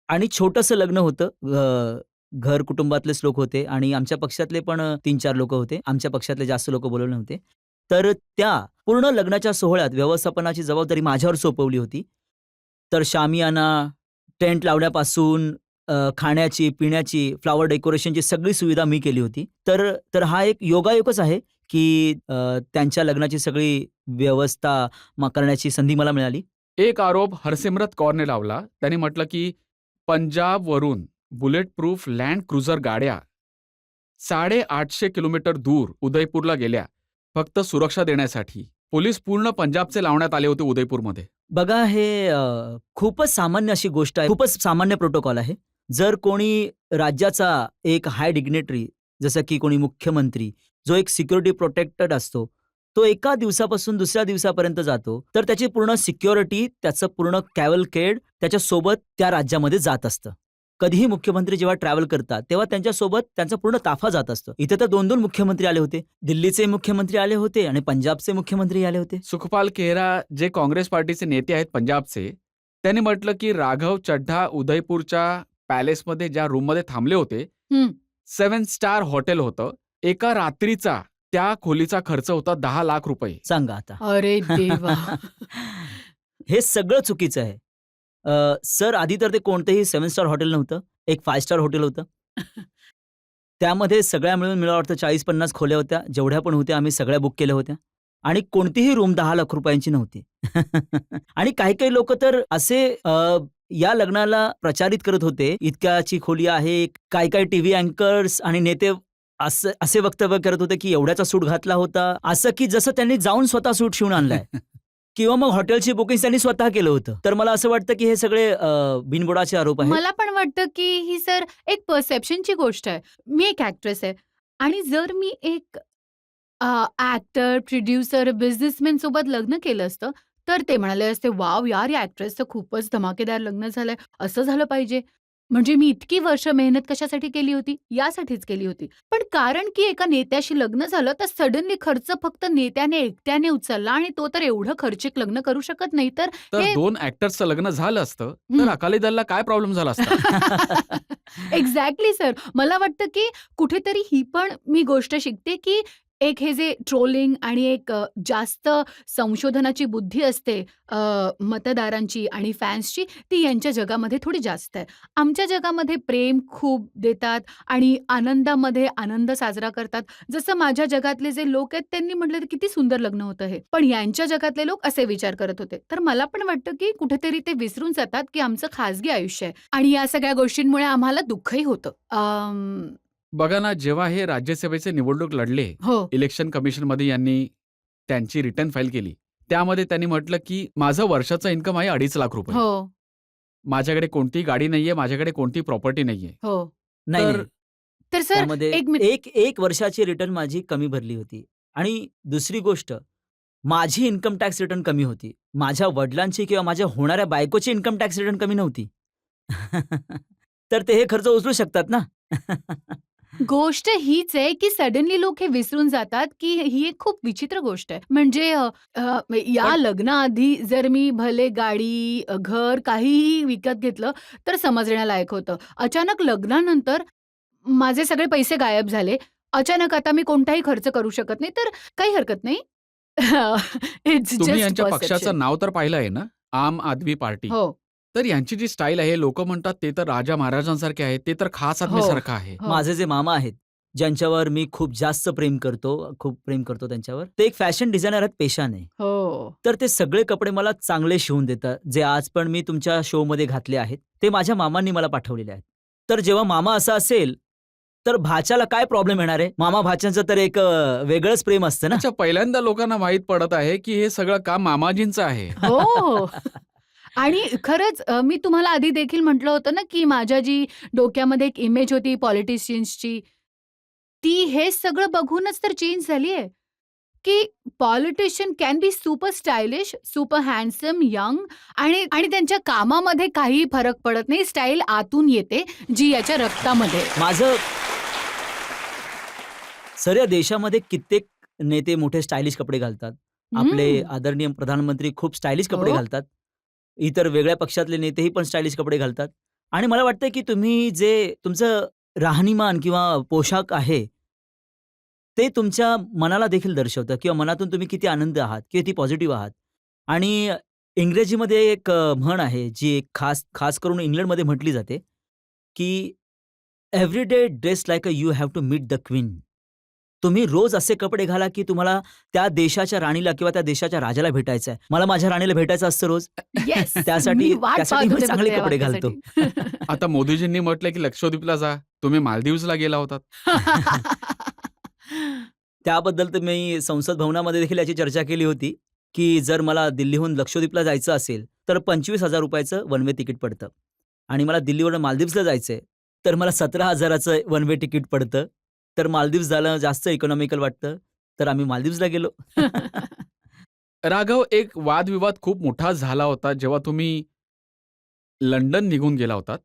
आणि छोटंसं लग्न होतं. घर कुटुंबातलेच लोक होते आणि आमच्या पक्षातले पण 3-4 लोकं होते. आमच्या पक्षातले जास्त लोकं बोलवले नव्हते. तर त्या पूर्ण लग्नाच्या सोहळ्यात व्यवस्थापनाची जबाबदारी माझ्यावर सोपवली होती. तर शामियाना, टेंट लावण्यापासून खाण्याची, पिण्याची, फ्लॉवर डेकोरेशनची सगळी सुविधा मी केली होती. तर हा एक योगायोगच आहे, की त्यांच्या लग्नाची सगळी व्यवस्था करण्याची संधी मला मिळाली. एक आरोप हरसिमरत कौरने लावला. त्यांनी म्हटलं की पंजाबवरून बुलेट प्रूफ लँड क्रुझर गाड्या 850 किलोमीटर दूर उदयपूरला गेल्या फक्त सुरक्षा देण्यासाठी. पोलीस पूर्ण पंजाबचे लावण्यात आले होते उदयपूरमध्ये. बघा हे खूपच सामान्य अशी गोष्ट आहे. खूपच सामान्य प्रोटोकॉल आहे. जर कोणी राज्याचा एक हाय डिग्नेटरी जसं की कोणी मुख्यमंत्री जो एक सिक्युरिटी प्रोटेक्टेड असतो, तो एका दिवसापासून दुसऱ्या दिवसापर्यंत जातो, तर त्याची पूर्ण सिक्युरिटी, त्याचं पूर्ण कॅव्हलकेड त्याच्यासोबत त्या राज्यामध्ये जात असतं. कधीही मुख्यमंत्री जेव्हा ट्रॅव्हल करतात, तेव्हा त्यांच्यासोबत त्यांचा पूर्ण ताफा जात असतो. इथे तर 2-2 मुख्यमंत्री आले होते. दिल्लीचे मुख्यमंत्री आले होते आणि पंजाबचे मुख्यमंत्री आले होते. सुखपाल खेहरा जे काँग्रेस पार्टीचे नेते आहेत पंजाबचे, त्यांनी म्हटलं की राघव चड्ढा उदयपूरच्या पॅलेसमध्ये ज्या रूममध्ये थांबले होते, हं. 7 स्टार हॉटेल होतं. एका रात्रीचा त्या खोलीचा खर्च होता 10 लाख रुपये. सांगा आता. अरे देवा! हे सगळं चुकीचं आहे. सर आधी तर ते कोणतंही 7 स्टार हॉटेल नव्हतं. एक 5 स्टार हॉटेल होतं. त्यामध्ये सगळ्या मिळून मला वाटतं 40-50 खोल्या होत्या. जेवढ्या पण होत्या आम्ही सगळ्या बुक केल्या होत्या. आणि कोणतीही रूम 10 लाख रुपयांची नव्हती. आणि काही लोकं तर असे या लग्नाला प्रचारित करत होते, इतक्याची खोली आहे. काही टीव्ही अँकर्स आणि नेते असे वक्तव्य करत होते, की एवढ्याचा सूट घातला होता. असं की जसं त्यांनी जाऊन स्वतः सूट शिवून आणलाय. किंवा मग हॉटेलची बुकिंग त्यांनी स्वतः केलं होतं. तर मला असं वाटतं की हे सगळे बिनबुडाचे आरोप आहेत. मला पण वाटतं की ही सर एक परसेप्शनची गोष्ट आहे. मी एक ॲक्ट्रेस आहे आणि जर मी एक ॲक्टर, प्रोड्युसर, बिझनेसमॅन सोबत लग्न केलं असतं, तर ते म्हणाले असते, "वॉव! यार, या ॲक्ट्रेसचं खूपच धमाकेदार लग्न झालंय. असं झालं पाहिजे." म्हणजे मी इतकी वर्ष मेहनत कशासाठी केली होती? यासाठीच केली होती. पण कारण की एका नेत्याशी लग्न झालं, तर सडनली खर्च फक्त नेत्याने एकट्याने उचलला आणि तो तर एवढं खर्चिक लग्न करू शकत नाही. तर तर हे 2 ॲक्टर्सचं लग्न झालं असतं, तर हं. अकाली दलला काय प्रॉब्लेम झाला असता? Exactly sir. मला वाटतं की कुठेतरी ही पण मी गोष्ट शिकते की एक हे जे ट्रोलिंग आणि एक जास्त संशोधनाची बुद्धी असते मतदारांची आणि फॅन्सची, ती यांच्या जगामध्ये थोडी जास्त आहे. आमच्या जगामध्ये प्रेम खूप देतात आणि आनंदामध्ये आनंद साजरा करतात. जसं माझ्या जगातले जे लोक आहेत त्यांनी म्हटलं किती सुंदर लग्न होतं हे. पण यांच्या जगातले लोक असे विचार करत होते. तर मला पण वाटतं की कुठेतरी ते विसरून जातात की आमचं खाजगी आयुष्य आहे आणि या सगळ्या गोष्टींमुळे आम्हाला दुःखही होतं. बघा ना, जेव्हा हे राज्यसभेचे निवडणूक लढले, हो. इलेक्शन कमिशनमध्ये यांनी त्यांची रिटर्न फाईल केली. त्यामध्ये त्यांनी म्हटलं की माझं वर्षाचं इन्कम आहे 2.5 लाख रुपये. हो, माझ्याकडे कोणतीही गाडी नाहीये, माझ्याकडे कोणतीही प्रॉपर्टी नाहीये. हो. नाही, तर नाही. तर सर त्यामध्ये एक मिनिट. एक वर्षाची रिटर्न माझी कमी भरली होती. आणि दुसरी गोष्ट, माझी इन्कम टॅक्स रिटर्न कमी होती. माझ्या वडिलांची किंवा माझ्या होणाऱ्या बायकोची इन्कम टॅक्स रिटर्न कमी नव्हती. तर ते हे खर्च उचलू शकतात ना. गोष्ट हीच आहे, की सडनली लोक हे विसरून जातात, की ही एक खूप विचित्र गोष्ट आहे. म्हणजे या पण लग्नाआधी जर मी भले गाडी, घर काहीही विकत घेतलं, तर समजण्यालायक होतं. अचानक लग्नानंतर माझे सगळे पैसे गायब झाले. अचानक आता मी कोणताही खर्च करू शकत नाही, तर काही हरकत नाही. इट्स तुम्ही जस्ट यांच्या पक्षाचं परसेप्शन. नाव तर पाहिलं आहे ना, आम आदमी पार्टी. हो, तर यांची जी स्टाईल आहे, लोकं म्हणतात ते तर राजा महाराजांसारखे आहे, ते तर खास हो, आदमीसारखं आहे. हो. माझे जे मामा आहेत, ज्यांच्यावर मी खूप जास्त प्रेम करतो त्यांच्यावर. ते एक फॅशन डिझायनर आहेत पेशाने. हो. तर ते सगळे कपडे मला चांगले शिवून देतात, जे आज पण मी तुमच्या शोमध्ये घातले आहेत. ते माझ्या मामांनी मला पाठवलेले आहेत. तर जेव्हा मामा असा असेल, तर भाच्याला काय प्रॉब्लेम येणार आहे? मामा भाच्यांचं तर एक वेगळंच प्रेम असतं ना. अच्छा, पहिल्यांदा लोकांना माहीत पडत आहे की हे सगळं काम मामाजींचं आहे. हो. आणि खरंच मी तुम्हाला आधी देखील म्हटलं होतं ना, की माझ्या जी डोक्यामध्ये एक इमेज होती पॉलिटिशियन्सची, ती हे सगळं बघूनच तर चेंज झालीये, की politician can be super stylish, super handsome, young आणि आणि त्यांच्या कामामध्ये काहीही फरक पडत नाही. स्टाईल आतून येते, जी याच्या रक्तामध्ये आहे. माझं सर या देशामध्ये कित्येक नेते मोठे स्टायलिश कपडे घालतात. आपले हम्म. आदरणीय प्रधानमंत्री खूप स्टायलिश कपडे हो. घालतात. इतर वेगळ्या पक्षातले नेतेही पण स्टायलिश कपडे घालतात. आणि मला वाटतंय की तुम्ही जे तुमचं राहणीमान किंवा पोशाख आहे, ते तुमच्या मनाला देखील दर्शवतं किंवा मनातून तुम्ही किती आनंदी आहात, किती पॉझिटिव्ह आहात. आणि इंग्रजीमध्ये एक म्हण आहे, जी एक खास खास करून इंग्लंडमध्ये म्हटली जाते, की "every day dress like you have to meet the queen." तुम्ही रोज असे कपडे घाला, की तुम्हाला त्या देशाच्या राणीला किंवा त्या देशाच्या राजाला भेटायचं आहे. मला माझ्या राणीला भेटायचं असतं रोज. येस. त्यासाठी मी वाट त्यासाठी पाहत मी होते चांगले फक्त या कपडे घालतो. वाक्यासाठी. आता मोदीजींनी म्हटलं की लक्षद्वीपला जा. तुम्ही मालदीव्सला गेला होतात. त्याबद्दल तर मी संसद भवनामध्ये देखील याची चर्चा केली होती, की जर मला दिल्लीहून लक्षद्वीपला जायचं असेल, तर ₹25,000 वन वे तिकीट पडतं आणि मला दिल्लीवरून मालदीव्सला जायचंय, तर मला 17,000चं वन वे तिकीट पडतं. तर मालदीव्स जाणं जास्त इकॉनॉमिकल वाटतं, तर आम्ही मालदीव्सला गेलो. राघव, एक वादविवाद खूप मोठा झाला होता जेव्हा तुम्ही लंडन निघून गेला होतात.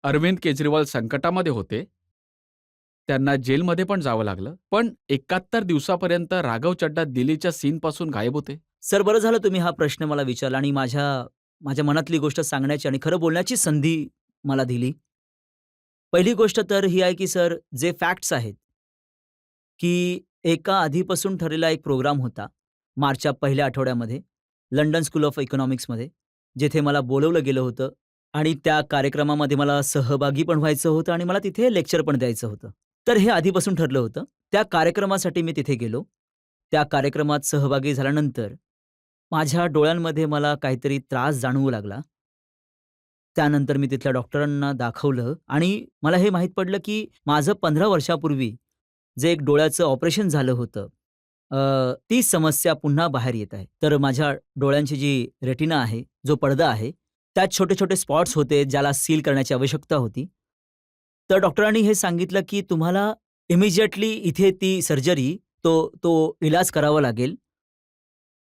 अरविंद केजरीवाल संकटामध्ये होते. त्यांना जेलमध्ये पण जावं लागलं. पण 71 दिवसापर्यंत राघव चड्ढा दिल्लीच्या सीनपासून गायब होते. सर बरं झालं तुम्ही हा प्रश्न मला विचारला आणि माझ्या माझ्या मनातली गोष्ट सांगण्याची आणि खरं बोलण्याची संधी मला दिली. पहिली गोष्ट तर ही आहे, की सर जे फॅक्ट्स आहेत, की एका आधीपासून ठरलेला एक प्रोग्राम होता मार्चच्या पहिल्या आठवड्यामध्ये लंडन स्कूल ऑफ इकॉनॉमिक्समध्ये, जिथे मला बोलवलं गेलं होतं आणि त्या कार्यक्रमामध्ये मला सहभागी पण व्हायचं होतं आणि मला तिथे लेक्चर पण द्यायचं होतं. तर हे आधीपासून ठरलं होतं. त्या कार्यक्रमासाठी मी तिथे गेलो. त्या कार्यक्रमात सहभागी झाल्यानंतर माझ्या डोळ्यांमध्ये मला काहीतरी त्रास जाणवू लागला. त्यानंतर मी तिथल्या डॉक्टरांना दाखवलं आणि मला हे माहीत पडलं, की माझं 15 वर्षापूर्वी जे एक डोळ्याचं ऑपरेशन झालं होतं, ती समस्या पुन्हा बाहेर येत आहे. तर माझ्या डोळ्यांची जी रेटिना आहे, जो पडदा आहे, त्यात छोटे-छोटे स्पॉट्स होते, ज्याला सील करण्याची आवश्यकता होती. तर डॉक्टरांनी हे सांगितलं, की तुम्हाला इमिडिएटली इथे ती सर्जरी, तो इलाज करावा लागेल.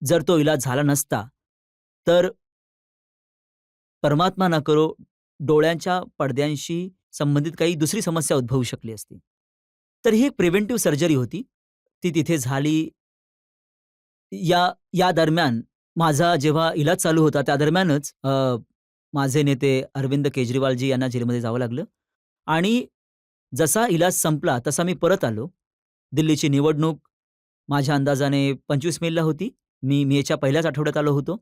जर तो इलाज झाला नसता, तर परमात्मा ना करो, डोळ्यांच्या पडद्यांशी संबंधित काही दुसरी समस्या उद्भवू शकली असती. तर ही एक प्रिव्हेंटिव्ह सर्जरी होती. ती तिथे झाली. या दरम्यान माझा जेव्हा इलाज चालू होता, त्या दरम्यानच माझे नेते अरविंद केजरीवालजी यांना जेलमध्ये जावं लागलं आणि जसा इलाज संपला, तसा मी परत आलो. दिल्लीची निवडणूक माझ्या अंदाजाने 25 मेला होती. मी मेच्या पहिल्याच आठवड्यात आलो होतो.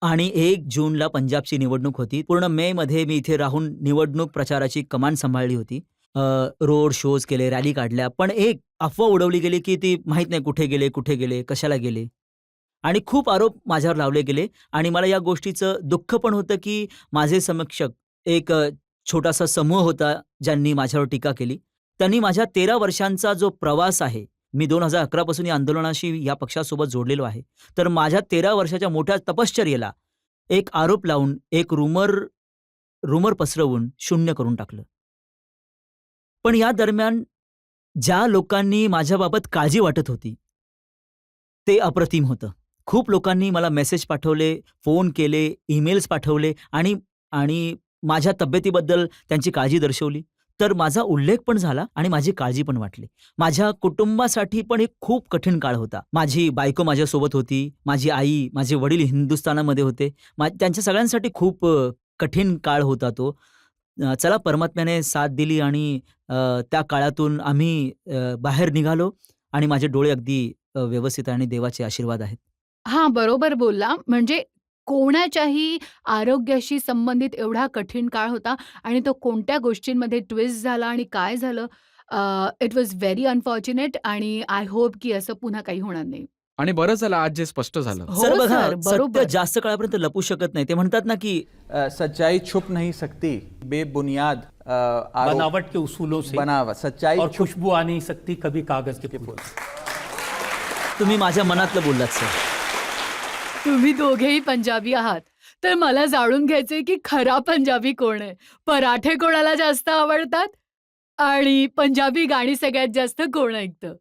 आणि 1 जूनला पंजाबची निवडणूक होती. पूर्ण मेमध्ये मी इथे राहून निवडणूक प्रचाराची कमान सांभाळली होती. रोड शोज केले, रॅली काढल्या. पण एक अफवा उडवली गेली, की ती माहीत नाही कुठे गेले, कशाला गेले आणि खूप आरोप माझ्यावर लावले गेले आणि मला या गोष्टीचं दुःख पण होतं, की माझे समक्षक एक छोटासा समूह होता, ज्यांनी माझ्यावर टीका केली. त्यांनी माझ्या 13 वर्षांचा जो प्रवास आहे, मी 2011 पासून या आंदोलनाशी, या पक्षासोबत जोडलेलो आहे. तर माझ्या 13 वर्षाच्या मोठ्या तपश्चर्येला एक आरोप लावून, एक रुमर पसरवून शून्य करून टाकलं. पण या दरम्यान ज्या लोकांनी माझ्याबाबत काळजी वाटत होती, ते अप्रतिम होतं. खूप लोकांनी मला मेसेज पाठवले, फोन केले, ईमेल्स पाठवले आणि माझ्या तब्येतीबद्दल त्यांची काळजी दर्शवली. तर माझा उल्लेख पण झाला आणि माझी काळजी पण वाटली. माझ्या कुटुंबासाठी पण एक खूप कठीण काळ होता. माझी बायको माझ्यासोबत होती, माझी आई, माझे वडील हिंदुस्थानामध्ये होते. त्यांच्या सगळ्यांसाठी खूप कठीण काळ होता तो. चला परमात्म्याने साथ दिली आणि त्या काळातून आम्ही बाहेर निघालो आणि माझे डोळे अगदी व्यवस्थित आणि देवाचे आशीर्वाद आहेत. हां, बरोबर बोलला. म्हणजे कोणाच्याही आरोग्याशी संबंधित एवढा कठीण काळ होता आणि तो कोणत्या गोष्टींमध्ये ट्विस्ट झाला आणि काय झालं, इट वॉज व्हेरी अनफॉर्च्युनेट आणि आय होप की असं पुन्हा काही होणार नाही. आणि बरं झालं आज जे स्पष्ट झालं. हो सर बघा, सर, सत्य बरोबर. जास्त काळापर्यंत लपू शकत नाही. ते म्हणतात ना, की सच्चाई छुप नहीं सकती, बेबुनियाद आरोप बनावट के उसूलों से बनावट सच्चाई और छुप खुशबू आ नहीं सकती कभी कागज के फूल से. तुम्ही माझ्या मनातलं बोललात सर. तुम्ही दोघेही पंजाबी आहात. तर मला जाणून घ्यायचंय की खरा पंजाबी कोण आहे? पराठे कोणाला जास्त आवडतात? आणि पंजाबी गाणी सगळ्यात जास्त कोण ऐकतं?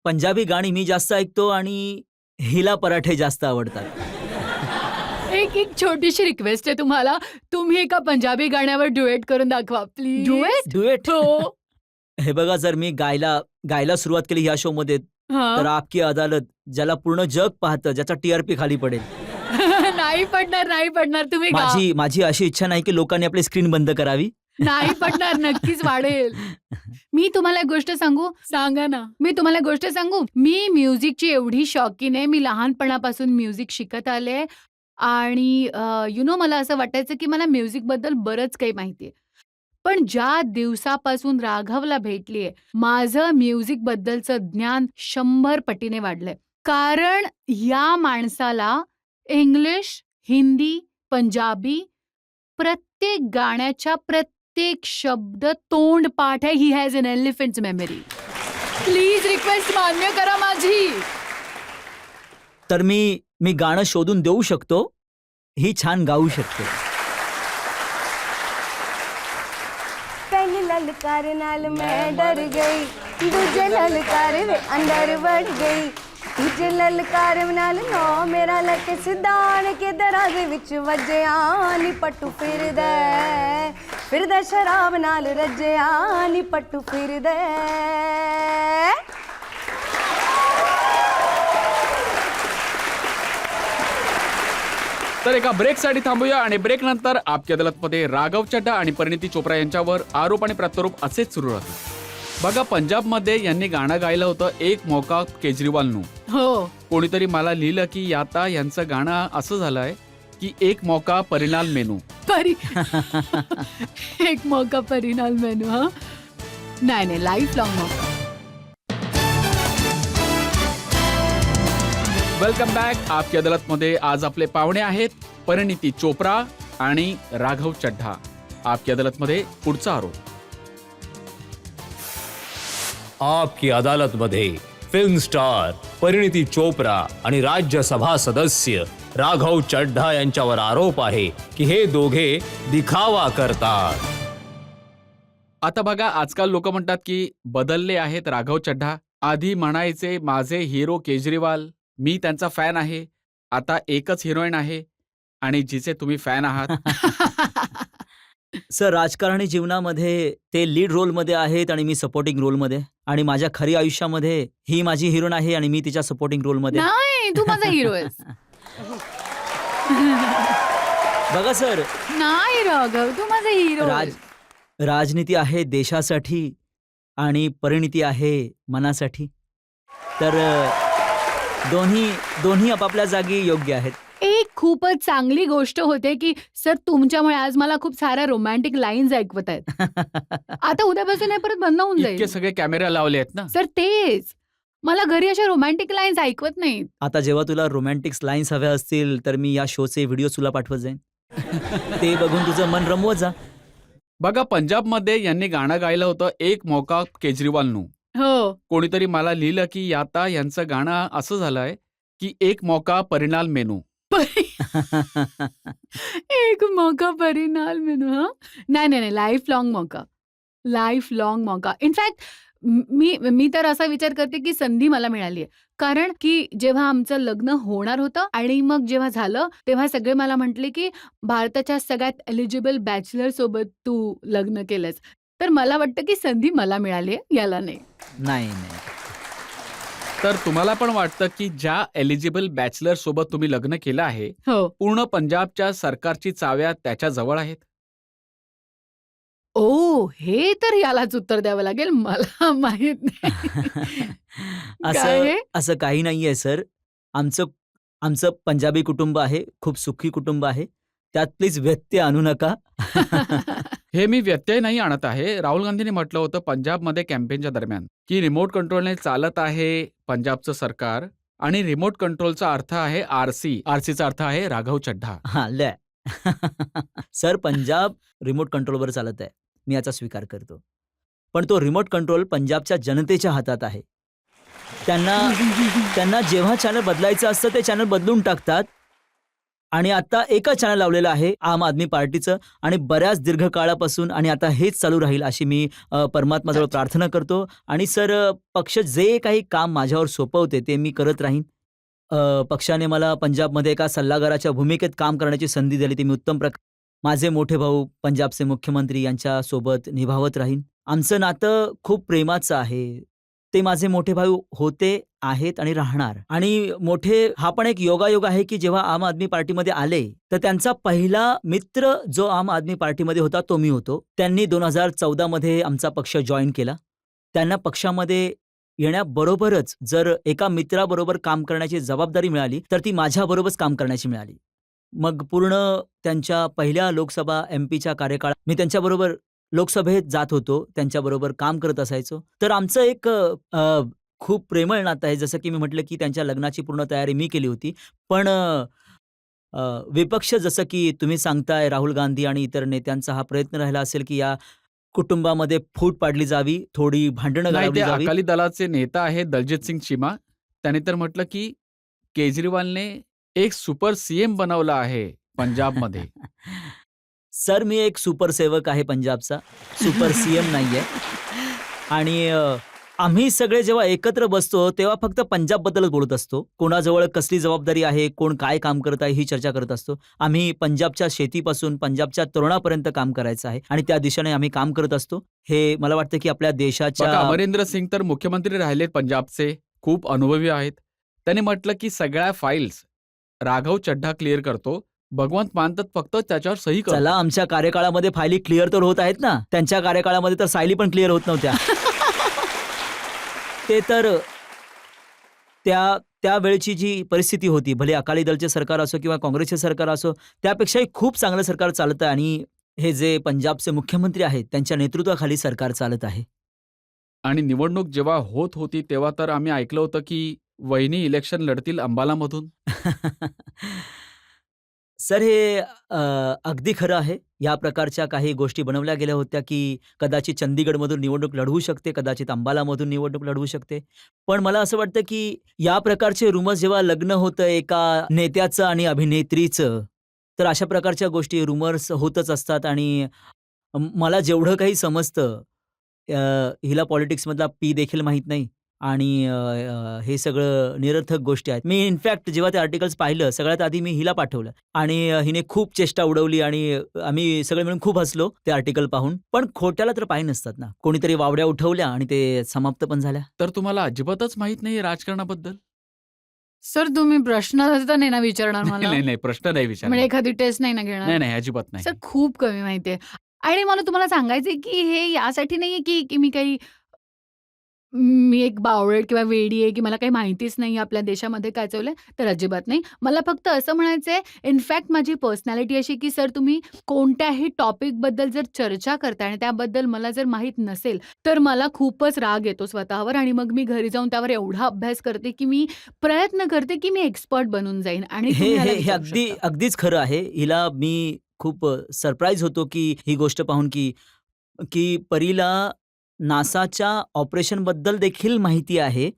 पंजाबी गाणी मी जास्त ऐकतो आणि हिला पराठे जास्त आवडतात. एक छोटीशी रिक्वेस्ट आहे तुम्हाला. तुम्ही एका पंजाबी गाण्यावर ड्युएट करून दाखवा प्लीज. डुएट हो. हे बघा, जर मी गायला सुरुवात केली ह्या शो मध्ये तर हां. आपकी अदालत, ज्याला पूर्ण जग पाहतं, ज्याचा टीआरपी खाली पडेल. नाही पडणार. तुम्ही गा. माझी अशी इच्छा नाही की लोकांनी आपली स्क्रीन बंद करावी. नाही पडणार, नक्कीच वाढेल. मी तुम्हाला एक गोष्ट सांगू? सांगा ना. मी तुम्हाला एक गोष्ट सांगू? मी म्युझिकची एवढी शौकीन आहे. मी लहानपणापासून म्युझिक शिकत आले आणि मला असं वाटायचं की मला म्युझिकबद्दल बरंच काही माहिती आहे. पण ज्या दिवसापासून राघवला भेटलीये, माझं म्युझिकबद्दलचं ज्ञान 100 पटीने वाढलंय. कारण या माणसाला इंग्लिश, हिंदी, पंजाबी प्रत्येक गाण्याच्या प्रत्येक शब्द तोंडपाठ आहे. He has an elephant's memory. Please request मान्य करा माझी. तर मी गाणं शोधून देऊ शकतो. ही छान गाऊ शकते. पहली ललकार नाल मैं डर गई, दूजे ललकार वे अंदर बढ़ गई, तीजे ललकार नाल नो मेरा लक सिधान के दराजे विच वजया नी पट्टू फिरदा शराब नाल रजया नी पट्टू फिरदे. तर एका ब्रेकसाठी थांबूया आणि ब्रेक नंतर आपकी अदालतमध्ये राघव चड्ढा आणि परिणीती चोप्रा यांच्यावर आरोप आणि प्रत्यारोप असेच सुरू राहतील. बघा, पंजाबमध्ये यांनी गाणं गायलं होतं एक मौका केजरीवालनु. हो. कोणीतरी मला लिहिलं की आता यांचं गाणं असं झालंय की एक मौका परिणाल मेनू. एक मौका परिणाल मेनू. हा नाही लाईफ लॉंग मौका. Welcome back. आपकी अदालतमध्ये आज आपले पाहुणे आहेत परिणीती चोप्रा आणि राघव चड्ढा. आपकी अदालतमध्ये पुढचा आरोप. आपकी अदालतमध्ये फिल्म स्टार परिणीती चोप्रा आणि राज्यसभा सदस्य राघव चड्ढा यांच्यावर आरोप आहे की हे दोघे दिखावा करतात. आता बघा, आजकाल लोक म्हणतात की बदलले आहेत राघव चड्ढा. आधी म्हणायचे माझे हिरो केजरीवाल, मी त्यांचा फॅन आहे. आता एकच हिरोईन आहे आणि जिचे तुम्ही फॅन आहात. सर, राजकारणी जीवनामध्ये ते लीड रोलमध्ये आहेत आणि मी सपोर्टिंग रोलमध्ये. आणि माझ्या खरी आयुष्यामध्ये ही माझी हिरोईन आहे आणि मी तिच्या सपोर्टिंग रोलमध्ये. नाही, तू माझा हिरो आहेस. बघा सर, नाही राघव, तू माझा हिरो आहेस. राजनीती आहे देशासाठी आणि परिणीती आहे मनासाठी. तर दोन्ही आपापल्या जागी योग्य आहेत. एक खूपच चांगली गोष्ट होते की सर तुमच्यामुळे आज मला खूप साऱ्या रोमॅन्टिक लाईन्स ऐकवत आहेत. आता उद्यापासून हे परत बंद होऊन इतके जाईल. सगळे कॅमेरा लावले आहेत ना. सर तेच, मला घरी अशा रोमॅन्टिक लाईन्स ऐकवत नाहीत. आता जेव्हा तुला रोमॅन्टिक लाईन्स हव्या असतील तर मी या शोचे व्हिडिओ तुला पाठवत जाईन. ते बघून तुझं मन रमवत जा. बघा, पंजाबमध्ये यांनी गाणं गायलं होतं एक मौका केजरीवालनु. हो. कोणीतरी मला लिहिलं की आता यांचं गाणं असं झालंय की एक मौका परिणाल मेनू. एक मौका परिणाल मेनू. हा नाही लाईफ लॉंग मौका. इनफॅक्ट मी तर असा विचार करते की संधी मला मिळाली आहे. कारण की जेव्हा आमचं लग्न होणार होतं आणि मग जेव्हा झालं तेव्हा सगळे मला म्हटले की भारताच्या सगळ्यात एलिजिबल बॅचलर सोबत तू लग्न केलंस. तर मला वाटतं की संधी मला मिळाली आहे, याला नाही. नाही. तर तुम्हाला पण वाटतं की ज्या एलिजिबल बॅचलर सोबत तुम्ही लग्न केलं आहे, हो. पूर्ण पंजाबच्या सरकारची चाव्या त्याच्या जवळ आहेत? हे तर यालाच उत्तर द्यावं लागेल. मला माहित नाही. काय हे? असं काही नाहीये सर. आमचं पंजाबी कुटुंब आहे, खूप सुखी कुटुंब आहे. त्यात प्लीज व्यत्यय आणू नका. हे मी व्यत्यय नाही आणत आहे. राहुल गांधींनी म्हटलं होतं पंजाबमध्ये कॅम्पेनच्या दरम्यान की रिमोट कंट्रोलने चालत आहे पंजाबचं सरकार आणि रिमोट कंट्रोलचा अर्थ आहे आरसी. आरसीचा अर्थ आहे राघव चड्ढा. हा लय. सर, पंजाब रिमोट कंट्रोलवर चालत आहे, मी याचा स्वीकार करतो. पण तो रिमोट कंट्रोल पंजाबच्या जनतेच्या हातात आहे. त्यांना जेव्हा चॅनल बदलायचं असतं ते चॅनल बदलून टाकतात आणि आता एकच चॅनल लावलेलं आहे आम आदमी पार्टीचं, आणि बऱ्याच दीर्घकाळापासून आणि आता हेच चालू राहील अशी मी परमात्माजवळ अच्छा. प्रार्थना करतो. आणि सर, पक्ष जे काही काम माझ्यावर सोपवते ते मी करत राहीन. पक्षाने मला पंजाबमध्ये एका सल्लागाराच्या भूमिकेत काम करण्याची संधी दिली, ती मी उत्तम माझे मोठे भाऊ पंजाबचे मुख्यमंत्री यांच्यासोबत निभावत राहीन. आमचं नातं खूप प्रेमाचं आहे. ते माझे मोठे भाऊ होते, आहेत आणि राहणार. आणि हा पण एक योगायोग आहे की जेव्हा आम आदमी पार्टीमध्ये आले तर त्यांचा पहिला मित्र जो आम आदमी पार्टीमध्ये होता तो मी होतो. त्यांनी 2014 मध्ये आमचा पक्ष जॉईन केला. त्यांना पक्षामध्ये येण्याबरोबरच जर एका मित्राबरोबर काम करण्याची जबाबदारी मिळाली तर ती माझ्याबरोबरच काम करण्याची मिळाली. मग पूर्ण त्यांच्या पहिल्या लोकसभा एमपीच्या कार्यकाळात मी त्यांच्याबरोबर लोकसभेत जात होतो, त्यांच्याबरोबर काम करत असायचो. तर आमचं एक खूप प्रेमळ नातं आहे. जसं की मी म्हटलं की त्यांच्या लग्नाची पूर्ण तयारी मी केली होती. पण विपक्ष जसं की तुम्ही सांगताय, राहुल गांधी आणि इतर नेत्यांचा हा प्रयत्न राहिला असेल की या कुटुंबामध्ये फूट पाडली जावी, थोडी भांडणं नाही, ते गाळवली जावी. अकाली दलाचे नेता आहेत दलजित सिंग चीमा. त्याने तर म्हटलं की केजरीवालने एक सुपर सीएम बनवला आहे पंजाबमध्ये. सर, मी एक सुपर सेवक आहे पंजाबचा, सुपर सीएम नाहीये. आणि आम्ही सगळे जेव्हा एकत्र बसतो तेव्हा फक्त पंजाबबद्दलच बोलत असतो. कोणाजवळ कसली जबाबदारी आहे, कोण काय काम करत आहे ही चर्चा करत असतो. आम्ही पंजाबच्या शेतीपासून पंजाबच्या तरुणापर्यंत काम करायचं आहे आणि त्या दिशेने आम्ही काम करत असतो. हे मला वाटतं की आपल्या बघा, देशाच्या अमरिंदर सिंग तर मुख्यमंत्री राहिलेत पंजाबचे, खूप अनुभवी आहेत. त्यांनी म्हटलं की सगळ्या फाईल्स राघव चड्ढा क्लिअर करतो. भगवंत मानतात फक्त त्याच्यावर सही करतो. चला, आमच्या कार्यकाळामध्ये फायली क्लिअर तर होत आहेत ना. त्यांच्या कार्यकाळामध्ये तर सायली पण क्लिअर होत नव्हत्या. ते तर त्यावेळची जी परिस्थिती होती, भले अकाली दलचे सरकार असो किंवा काँग्रेसचे सरकार असो, त्यापेक्षाही खूप चांगलं सरकार चालत आहे. आणि हे जे पंजाबचे मुख्यमंत्री आहेत त्यांच्या नेतृत्वाखाली सरकार चालत आहे. आणि निवडणूक जेव्हा होत होती तेव्हा तर आम्ही ऐकलं होतं की वहिनी इलेक्शन लढतील अंबालामधून. सर, हे अगदी खरं आहे. या प्रकारच्या काही गोष्टी बनवल्या गेल्या होत्या की कदाचित चंदीगडमधून निवडणूक लढवू शकते, कदाचित अंबालामधून निवडणूक लढवू शकते. पण मला असं वाटतं की या प्रकारचे रुमर्स जेव्हा लग्न होतं एका नेत्याचं आणि अभिनेत्रीचं, तर अशा प्रकारच्या गोष्टी रुमर्स होतच असतात. आणि मला जेवढं काही समजतं, हिला पॉलिटिक्समधला पी देखील माहीत नाही आणि हे सगळं निरर्थक गोष्टी आहेत. मी इनफॅक्ट जेव्हा ते आर्टिकल्स पाहिलं सगळ्यात आधी मी हिला पाठवलं आणि हिने खूप चेष्टा उडवली आणि आम्ही सगळे मिळून खूप हसलो ते आर्टिकल पाहून. पण खोट्याला तर पाय नसतात ना. कोणीतरी वावड्या उठवल्या आणि ते समाप्त पण झाल्या. तर तुम्हाला अजिबातच माहित नाही राजकारणाबद्दल? सर, तुम्ही प्रश्न तर नाही ना विचारणार मला? नाही, नाही, प्रश्न नाही म्हणजे विचारणार. एखादी टेस्ट नाही ना घेणार? नाही, नाही, अजिबात नाही. सर, खूप कमी माहिती आहे. आणि मला तुम्हाला सांगायचंय की हे यासाठी नाहीये की मी एक बावळट किंवा वेडी आहे की मला काही माहितीच नाही आपल्या देशामध्ये काय चाललंय, तर अजिबात नाही. मला फक्त असं म्हणायचंय, इनफॅक्ट माझी पर्सनॅलिटी अशी की सर, तुम्ही कोणत्याही टॉपिकबद्दल जर चर्चा करताय आणि त्याबद्दल मला जर माहीत नसेल, तर मला खूपच राग येतो स्वतःवर आणि मग मी घरी जाऊन त्यावर एवढा अभ्यास करते की मी प्रयत्न करते की मी एक्सपर्ट बनून जाईन. आणि हे तुम्ही ह्याला हे हे विचारू अगदी शकता. अगदीच खरं आहे. हिला मी खूप सरप्राईज होतो की ही गोष्ट पाहून की की परीला नासाच्या ऑपरेशनबद्दल देखील माहिती आहे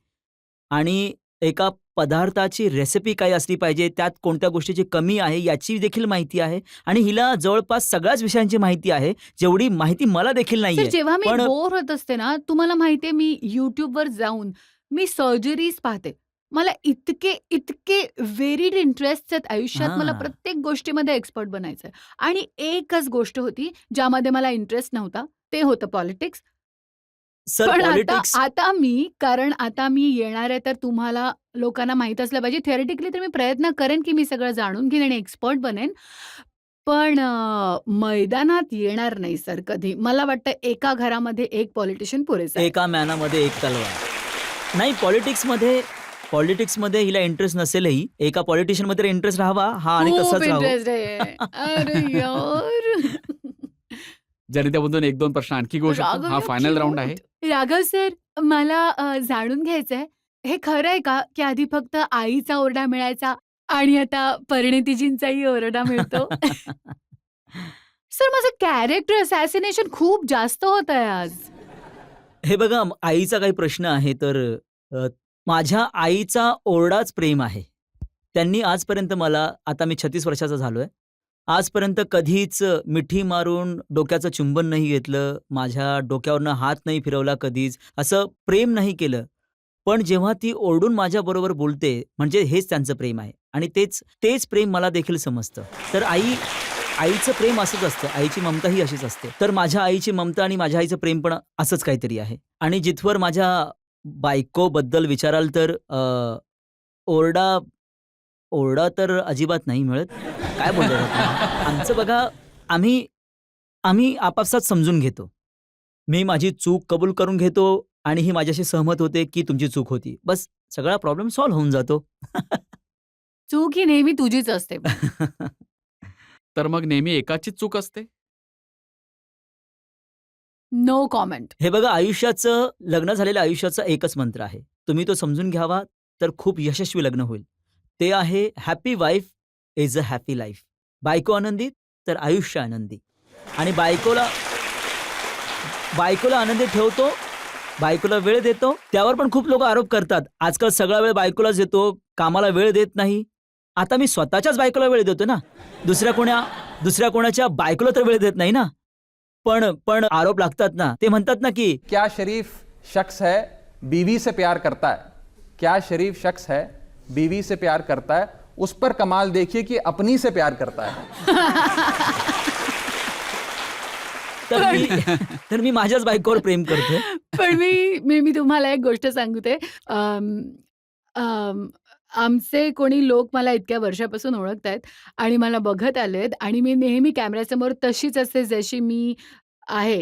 आणि एका पदार्थाची रेसिपी काय असली पाहिजे, त्यात कोणत्या गोष्टीची कमी आहे याची देखील माहिती आहे. आणि हिला जवळपास सगळ्याच विषयांची माहिती आहे, जेवढी माहिती मला देखील सर, नाहीये. जेव्हा मी पण बोर होत असते ना, तुम्हाला माहितीये मी YouTubeवर जाऊन मी सर्जरीज पाहते. मला इतके व्हेरिड इंटरेस्ट्स आहेत आयुष्यात. मला हां. प्रत्येक गोष्टीमध्ये एक्सपर्ट बनायचंय. आणि एकच गोष्ट होती ज्यामध्ये मला इंटरेस्ट नव्हता, ते होतं पॉलिटिक्स. सर, पण पॉलिटिक्स कारण आता मी येणार आहे, तर तुम्हाला लोकांना माहीत असलं पाहिजे. थिअरेटिकली तर मी प्रयत्न करेन की मी सगळं जाणून घेईन आणि एक्सपर्ट बनेन. पण मैदानात येणार नाही सर कधी. मला वाटतं एका घरामध्ये एक पॉलिटिशियन पुरेसा आहे. एका मॅनामध्ये एक तलवार. नाही, पॉलिटिक्समध्ये हिला इंटरेस्ट नसेलही, एका पॉलिटिशियनमध्ये इंटरेस्ट राहावा हा आणि खूप तसाच राहावा. इंटरेस्ट आहे. अरे यार! जरी त्यामधून 1-2 प्रश्न आणखी घेऊ शकतो. राघव, हा you're फायनल राउंड आहे. cute. राघव सर, मला जाणून घ्यायचंय, हे खरं आहे का की आधी फक्त आईचा ओरडा मिळायचा आणि आता परिणितीजींचाही ओरडा मिळतो? सर, माझं कॅरेक्टर असॅसिनेशन खूप जास्त होत आहे आज. हे बघा, आईचा काही प्रश्न आहे तर माझ्या आईचा ओरडाच प्रेम आहे. त्यांनी आजपर्यंत मला, आता मी 36 वर्षाचा झालोय, आजपर्यंत कधीच मिठी मारून डोक्याचं चुंबन नाही घेतलं, माझ्या डोक्यावरनं हात नाही फिरवला कधीच, असं प्रेम नाही केलं. पण जेव्हा ती ओरडून माझ्याबरोबर बोलते, म्हणजे हेच त्यांचं प्रेम आहे आणि तेच प्रेम मला देखील समजतं. तर आईचं प्रेम असंच असतं, आईची ममता ही अशीच असते. तर माझ्या आईची ममता आणि माझ्या आईचं प्रेम पण असंच काहीतरी आहे. आणि जिथवर माझ्या बायकोबद्दल विचाराल तर ओरडा तर अजिबात नाही मिळत. काय बोलताय तुम्ही? आमचं बघा, आम्ही आपापसात समजून घेतो. मी माझी चूक कबूल करून घेतो आणि ही माझ्याशी सहमत होते की तुमची चूक होती. बस सगळा प्रॉब्लेम सॉल्व्ह होऊन जातो. चूक ही नेहमी तुझीच असते. तर मग नेहमी एकाचीच चूक असते? No comment. हे बघा, लग्न झालेल्या आयुष्याचा एकच मंत्र आहे. तुम्ही तो समजून घ्यावा तर खूप यशस्वी लग्न होईल. ते आहे happy wife is a happy life. बायको आनंदी तर आयुष्य आनंदी. आणि बायकोला आनंदी ठेवतो, बायकोला वेळ देतो. त्यावर पण खूप लोक आरोप करतात, आजकाल सगळा वेळ बायकोलाच देतो, कामाला वेळ देत नाही. आता मी स्वतःच्याच बायकोला वेळ देतो ना, दुसऱ्या कोणाच्या बायकोला तर वेळ देत नाही ना. पण आरोप लागतात ना, ते म्हणतात ना की क्या शरीफ शख्स है बीवी से प्यार करता है, क्या शरीफ शख्स है बीवी से प्यार करता है, उस पर कमाल देखिए कि अपनी से प्यार करता है. तर मी माझ्याच बायकोवर प्रेम करतो. पण मी तुम्हाला एक गोष्ट सांगते. आमचे कोणी लोक मला इतक्या वर्षापासून ओळखतायत आणि मला बघत आलेत आणि मी नेहमी कॅमेऱ्यासमोर तशीच असते जशी मी आहे.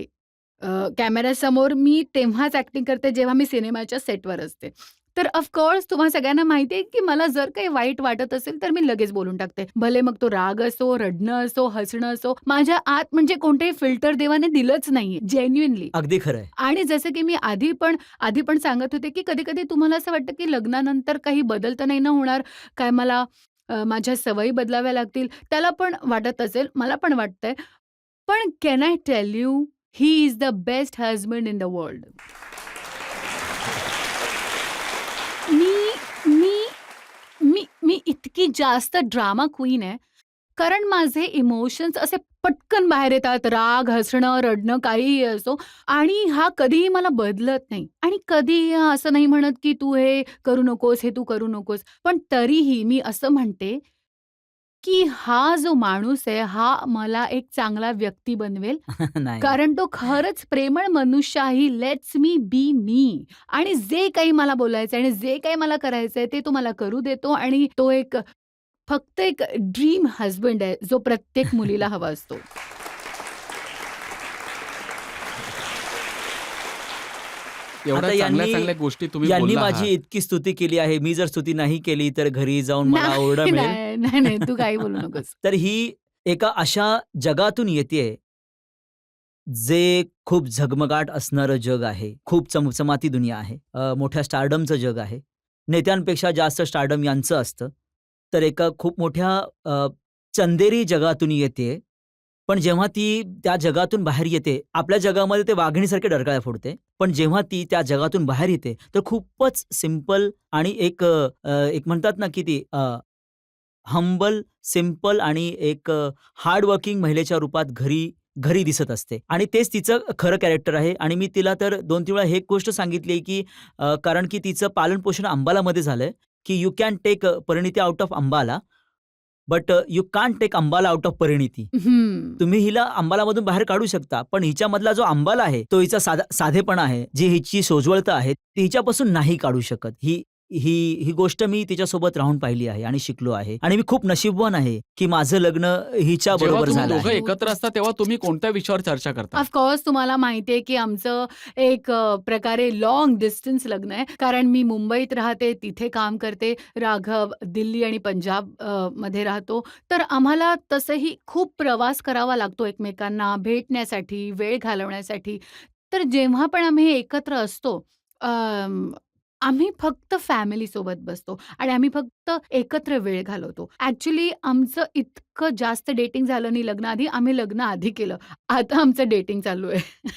कॅमेऱ्यासमोर मी तेव्हाच ॲक्टिंग करते जेव्हा मी सिनेमाच्या सेटवर असते. तर ऑफकोर्स तुम्हा सगळ्यांना माहिती आहे की मला जर काही वाईट वाटत असेल तर मी लगेच बोलून टाकते. भले मग तो राग असो, रडणं असो, हसणं असो, माझ्या आत म्हणजे कोणतेही फिल्टर देवाने दिलंच नाहीये, जेन्युइनली. अगदी खरंय. आणि जसं की मी आधी पण सांगत होते, की कधी-कधी तुम्हाला असं वाटतं, की लग्नानंतर काही बदल तर नाही ना होणार? काय मला माझ्या सवयी बदलाव्या लागतील? त्याला पण वाटत असेल, मला पण वाटतंय. पण can I tell you, he is the best husband in the world. मी मी मी मी इतकी जास्त ड्रामा क्वीन आहे, कारण माझे इमोशन्स असे पटकन बाहेर येतात. राग, हसणं, रडणं काहीही असो आणि हा कधीही मला बदलत नाही आणि कधीही असं नाही म्हणत, की तू हे करू नकोस, हे तू करू नकोस. पण तरीही मी असं म्हणते, की हा जो माणूस आहे, हा मला एक चांगला व्यक्ती बनवेल. नाही. कारण तो खरंच प्रेमळ मनुष्य आहे. लेट्स मी बी मी. आणि जे काही मला बोलायचं आणि जे काही मला करायचंय ते तो मला करू देतो आणि तो फक्त एक ड्रीम हसबंड आहे, जो प्रत्येक मुलीला हवा असतो. एवढ्या आता चांगल्या गोष्टी तुम्ही यांनी बोलला माझी आहात. इतकी स्तुती केली आहे. मी जर स्तुती नाही केली तर घरी जाऊन मला ओरडा नाही, मिळेल. नाही, नाही, नाही, तू काही बोलू नकोस. तर ही एका अशा जगातून येतेय, जे खूप झगमगाट असणारं जग आहे. खूप चमचमाती दुनिया आहे. मोठ्या स्टारडमचं जग आहे. नेत्यांपेक्षा जास्त स्टारडम यांचं असतं. तर एका खूप मोठ्या चंदेरी जगातून येतेय. पण जेव्हा ती त्या जगातून बाहेर येते, आपल्या जगामध्ये ते वाघिणीसारखे डरकाळ्या फोडते. पण जेव्हा ती त्या जगातून बाहेर येते, तर खूपच सिंपल आणि एक म्हणतात ना, की ती हंबल, सिंपल आणि एक हार्ड वर्किंग महिलेच्या रूपात घरी दिसत असते. आणि तेच तिचं खरं कॅरेक्टर आहे. आणि मी तिला तर 2-3 वेळा हे गोष्ट सांगितली आहे, की कारण की तिचं पालन-पोषण अंबालामध्ये झालंय, की you can take Parineeti out of Ambala, but you can't take Ambala out of Parineeti. तुम्ही हिला अंबालामधून बाहेर काढू शकता, पण हिच्यामधला जो अंबाला आहे, तो हिचा साधेपणा आहे, जी हिची सोज्वळता आहे, ती हिच्यापासून नाही काढू शकत. ही गोष्ट मी तिच्यासोबत राहून पाहिली आहे आणि शिकलो आहे. आणि मी खूप नशीबवान आहे, की माझं लग्न हिच्या जेव्हा बरोबर तुम्ही झालं दोघं आहे. एकत्र असता तेव्हा तुम्ही कोणत्या विषयावर चर्चा करता? ऑफकोर्स तुम्हाला माहिती आहे, की आमचं एक प्रकारे लाँग डिस्टन्स लग्न आहे. कारण मी मुंबईत राहते, तिथे काम करते. राघव दिल्ली आणि पंजाब मध्ये राहतो. तर आम्हाला तसंही खूप प्रवास करावा लागतो एकमेकांना भेटण्यासाठी, वेळ घालवण्यासाठी. तर जेव्हा पण आम्ही एकत्र असतो, आम्ही फक्त फॅमिलीसोबत बसतो आणि आम्ही फक्त एकत्र वेळ घालवतो. ॲक्चुअली आमचं इतकं इतकं जास्त डेटिंग झालं नाही लग्नाआधी. आम्ही लग्न आधी केलं. आता आमचं डेटिंग चालू आहे.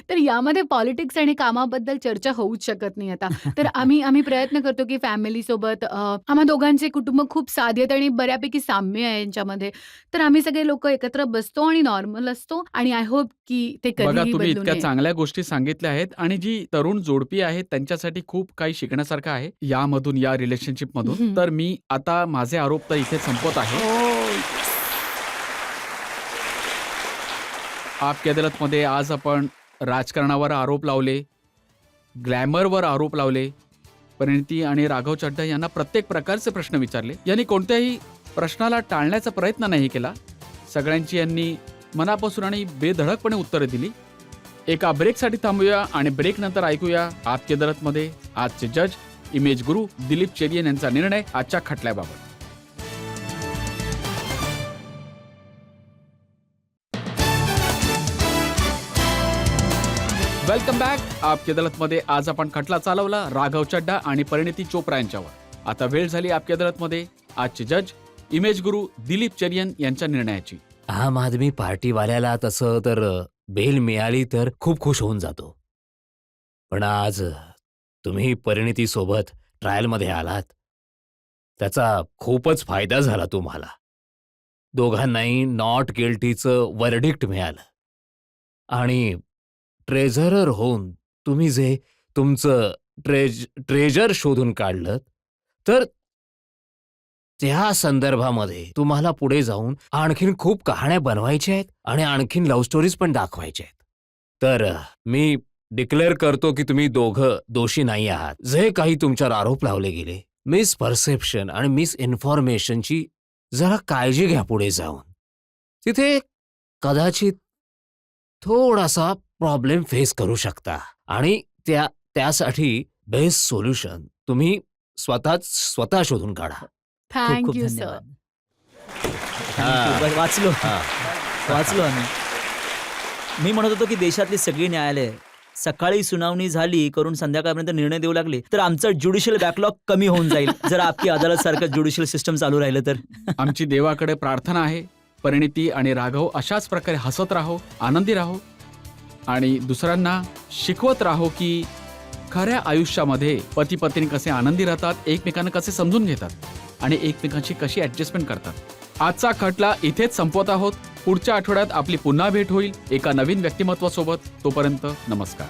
तर यामध्ये पॉलिटिक्स आणि कामाबद्दल चर्चा होऊच शकत नाही आता. तर आम्ही प्रयत्न करतो, की फॅमिलीसोबत आम्हा दोघांचे कुटुंब खूप साधी आहेत आणि बऱ्यापैकी साम्य आहे यांच्यामध्ये. तर आम्ही सगळे लोकं एकत्र बसतो आणि नॉर्मल असतो आणि आय होप की ते बघा, कधीही तुम्ही बदलू इतक्या नये. चांगल्या गोष्टी सांगितल्या आहेत आणि जी तरुण जोडपी आहेत त्यांच्यासाठी खूप काही शिकण्यासारखं आहे यामधून, या रिलेशनशिप मधून. हं. तर मी आता माझे आरोप तर इथे संपवत आहे. हो. आपकी अदालतमध्ये आज आपण राजकारणावर आरोप लावले, ग्लॅमरवर आरोप लावले, परिणिती आणि राघव चड्ढा यांना प्रत्येक प्रकारचे प्रश्न विचारले. यांनी कोणत्याही प्रश्नाला टाळण्याचा प्रयत्न नाही केला. सगळ्यांची यांनी मनापासून आणि बेधडकपणे उत्तरे दिली. एका ब्रेकसाठी थांबूया आणि ब्रेक नंतर ऐकूया आपकी अदालतमध्ये आजचे जज इमेज गुरु दिलीप चेरियन यांचा निर्णय आजच्या खटल्याबाबत. Welcome back. आपकी अदालतमध्ये आज आपण खटला चालवला राघव चड्ढा आणि परिणिती चोप्रा यांच्यावर. आता वेळ झाली आपकी अदालतमध्ये आजचे जज इमेज गुरु दिलीप चेरियन यांच्या निर्णयाची. आम आदमी पार्टीवाल्याला तसं तर बेल मिळाली तर खूप खुश होऊन जातो. पण आज तुम्ही परिणितीसोबत ट्रायलमध्ये आलात, त्याचा खूपच फायदा झाला तुम्हाला. दोघांनाही नॉट गिल्टीचं वर्डिक्ट मिळालं आणि ट्रेझरर होऊन तुम्ही जे तुमचं ट्रेजर शोधून काढलं, तर त्या संदर्भामध्ये तुम्हाला पुढे जाऊन आणखीन खूप कहाण्या बनवायच्या आहेत आणि आणखीन लव्ह स्टोरीज पण दाखवायच्या आहेत. तर मी डिक्लेअर करतो की तुम्ही दोघं दोषी नाही आहात. जे काही तुमच्यावर आरोप लावले गेले, मिसपरसेप्शन आणि मिसइन्फॉर्मेशनची जरा काळजी घ्या पुढे जाऊन. तिथे कदाचित थोडासा प्रॉब्लेम फेस करू शकता आणि त्यासाठी बेस्ट सोल्युशन तुम्ही स्वतः शोधून काढा. थँक खूप यू सर. धन्यवाद. Thank you. वाचलो वाचलो आम्ही. मी म्हणत होतो की देशातली सगळी न्यायालय सकाळी सुनावणी झाली करून संध्याकाळपर्यंत निर्णय देऊ लागले तर आमचं ज्युडिशियल बॅकलॉग कमी होऊन जाईल जर आपली अदालत सारखं ज्युडिशियल सिस्टम चालू राहिलं तर. आमची देवाकडे प्रार्थना आहे परिणिती आणि राघव अशाच प्रकारे हसत राहो, आनंदी राहो आणि दुसऱ्यांना शिकवत राहो की खऱ्या आयुष्यामध्ये पती पत्नी कसे आनंदी राहतात, एकमेकांना कसे समजून घेतात आणि एकमेकांची कशी ऍडजस्टमेंट करतात. आजचा खटला इथेच संपवत आहोत. पुढच्या आठवड्यात आपली पुन्हा भेट होईल एका नवीन व्यक्तिमत्वासोबत. तोपर्यंत नमस्कार.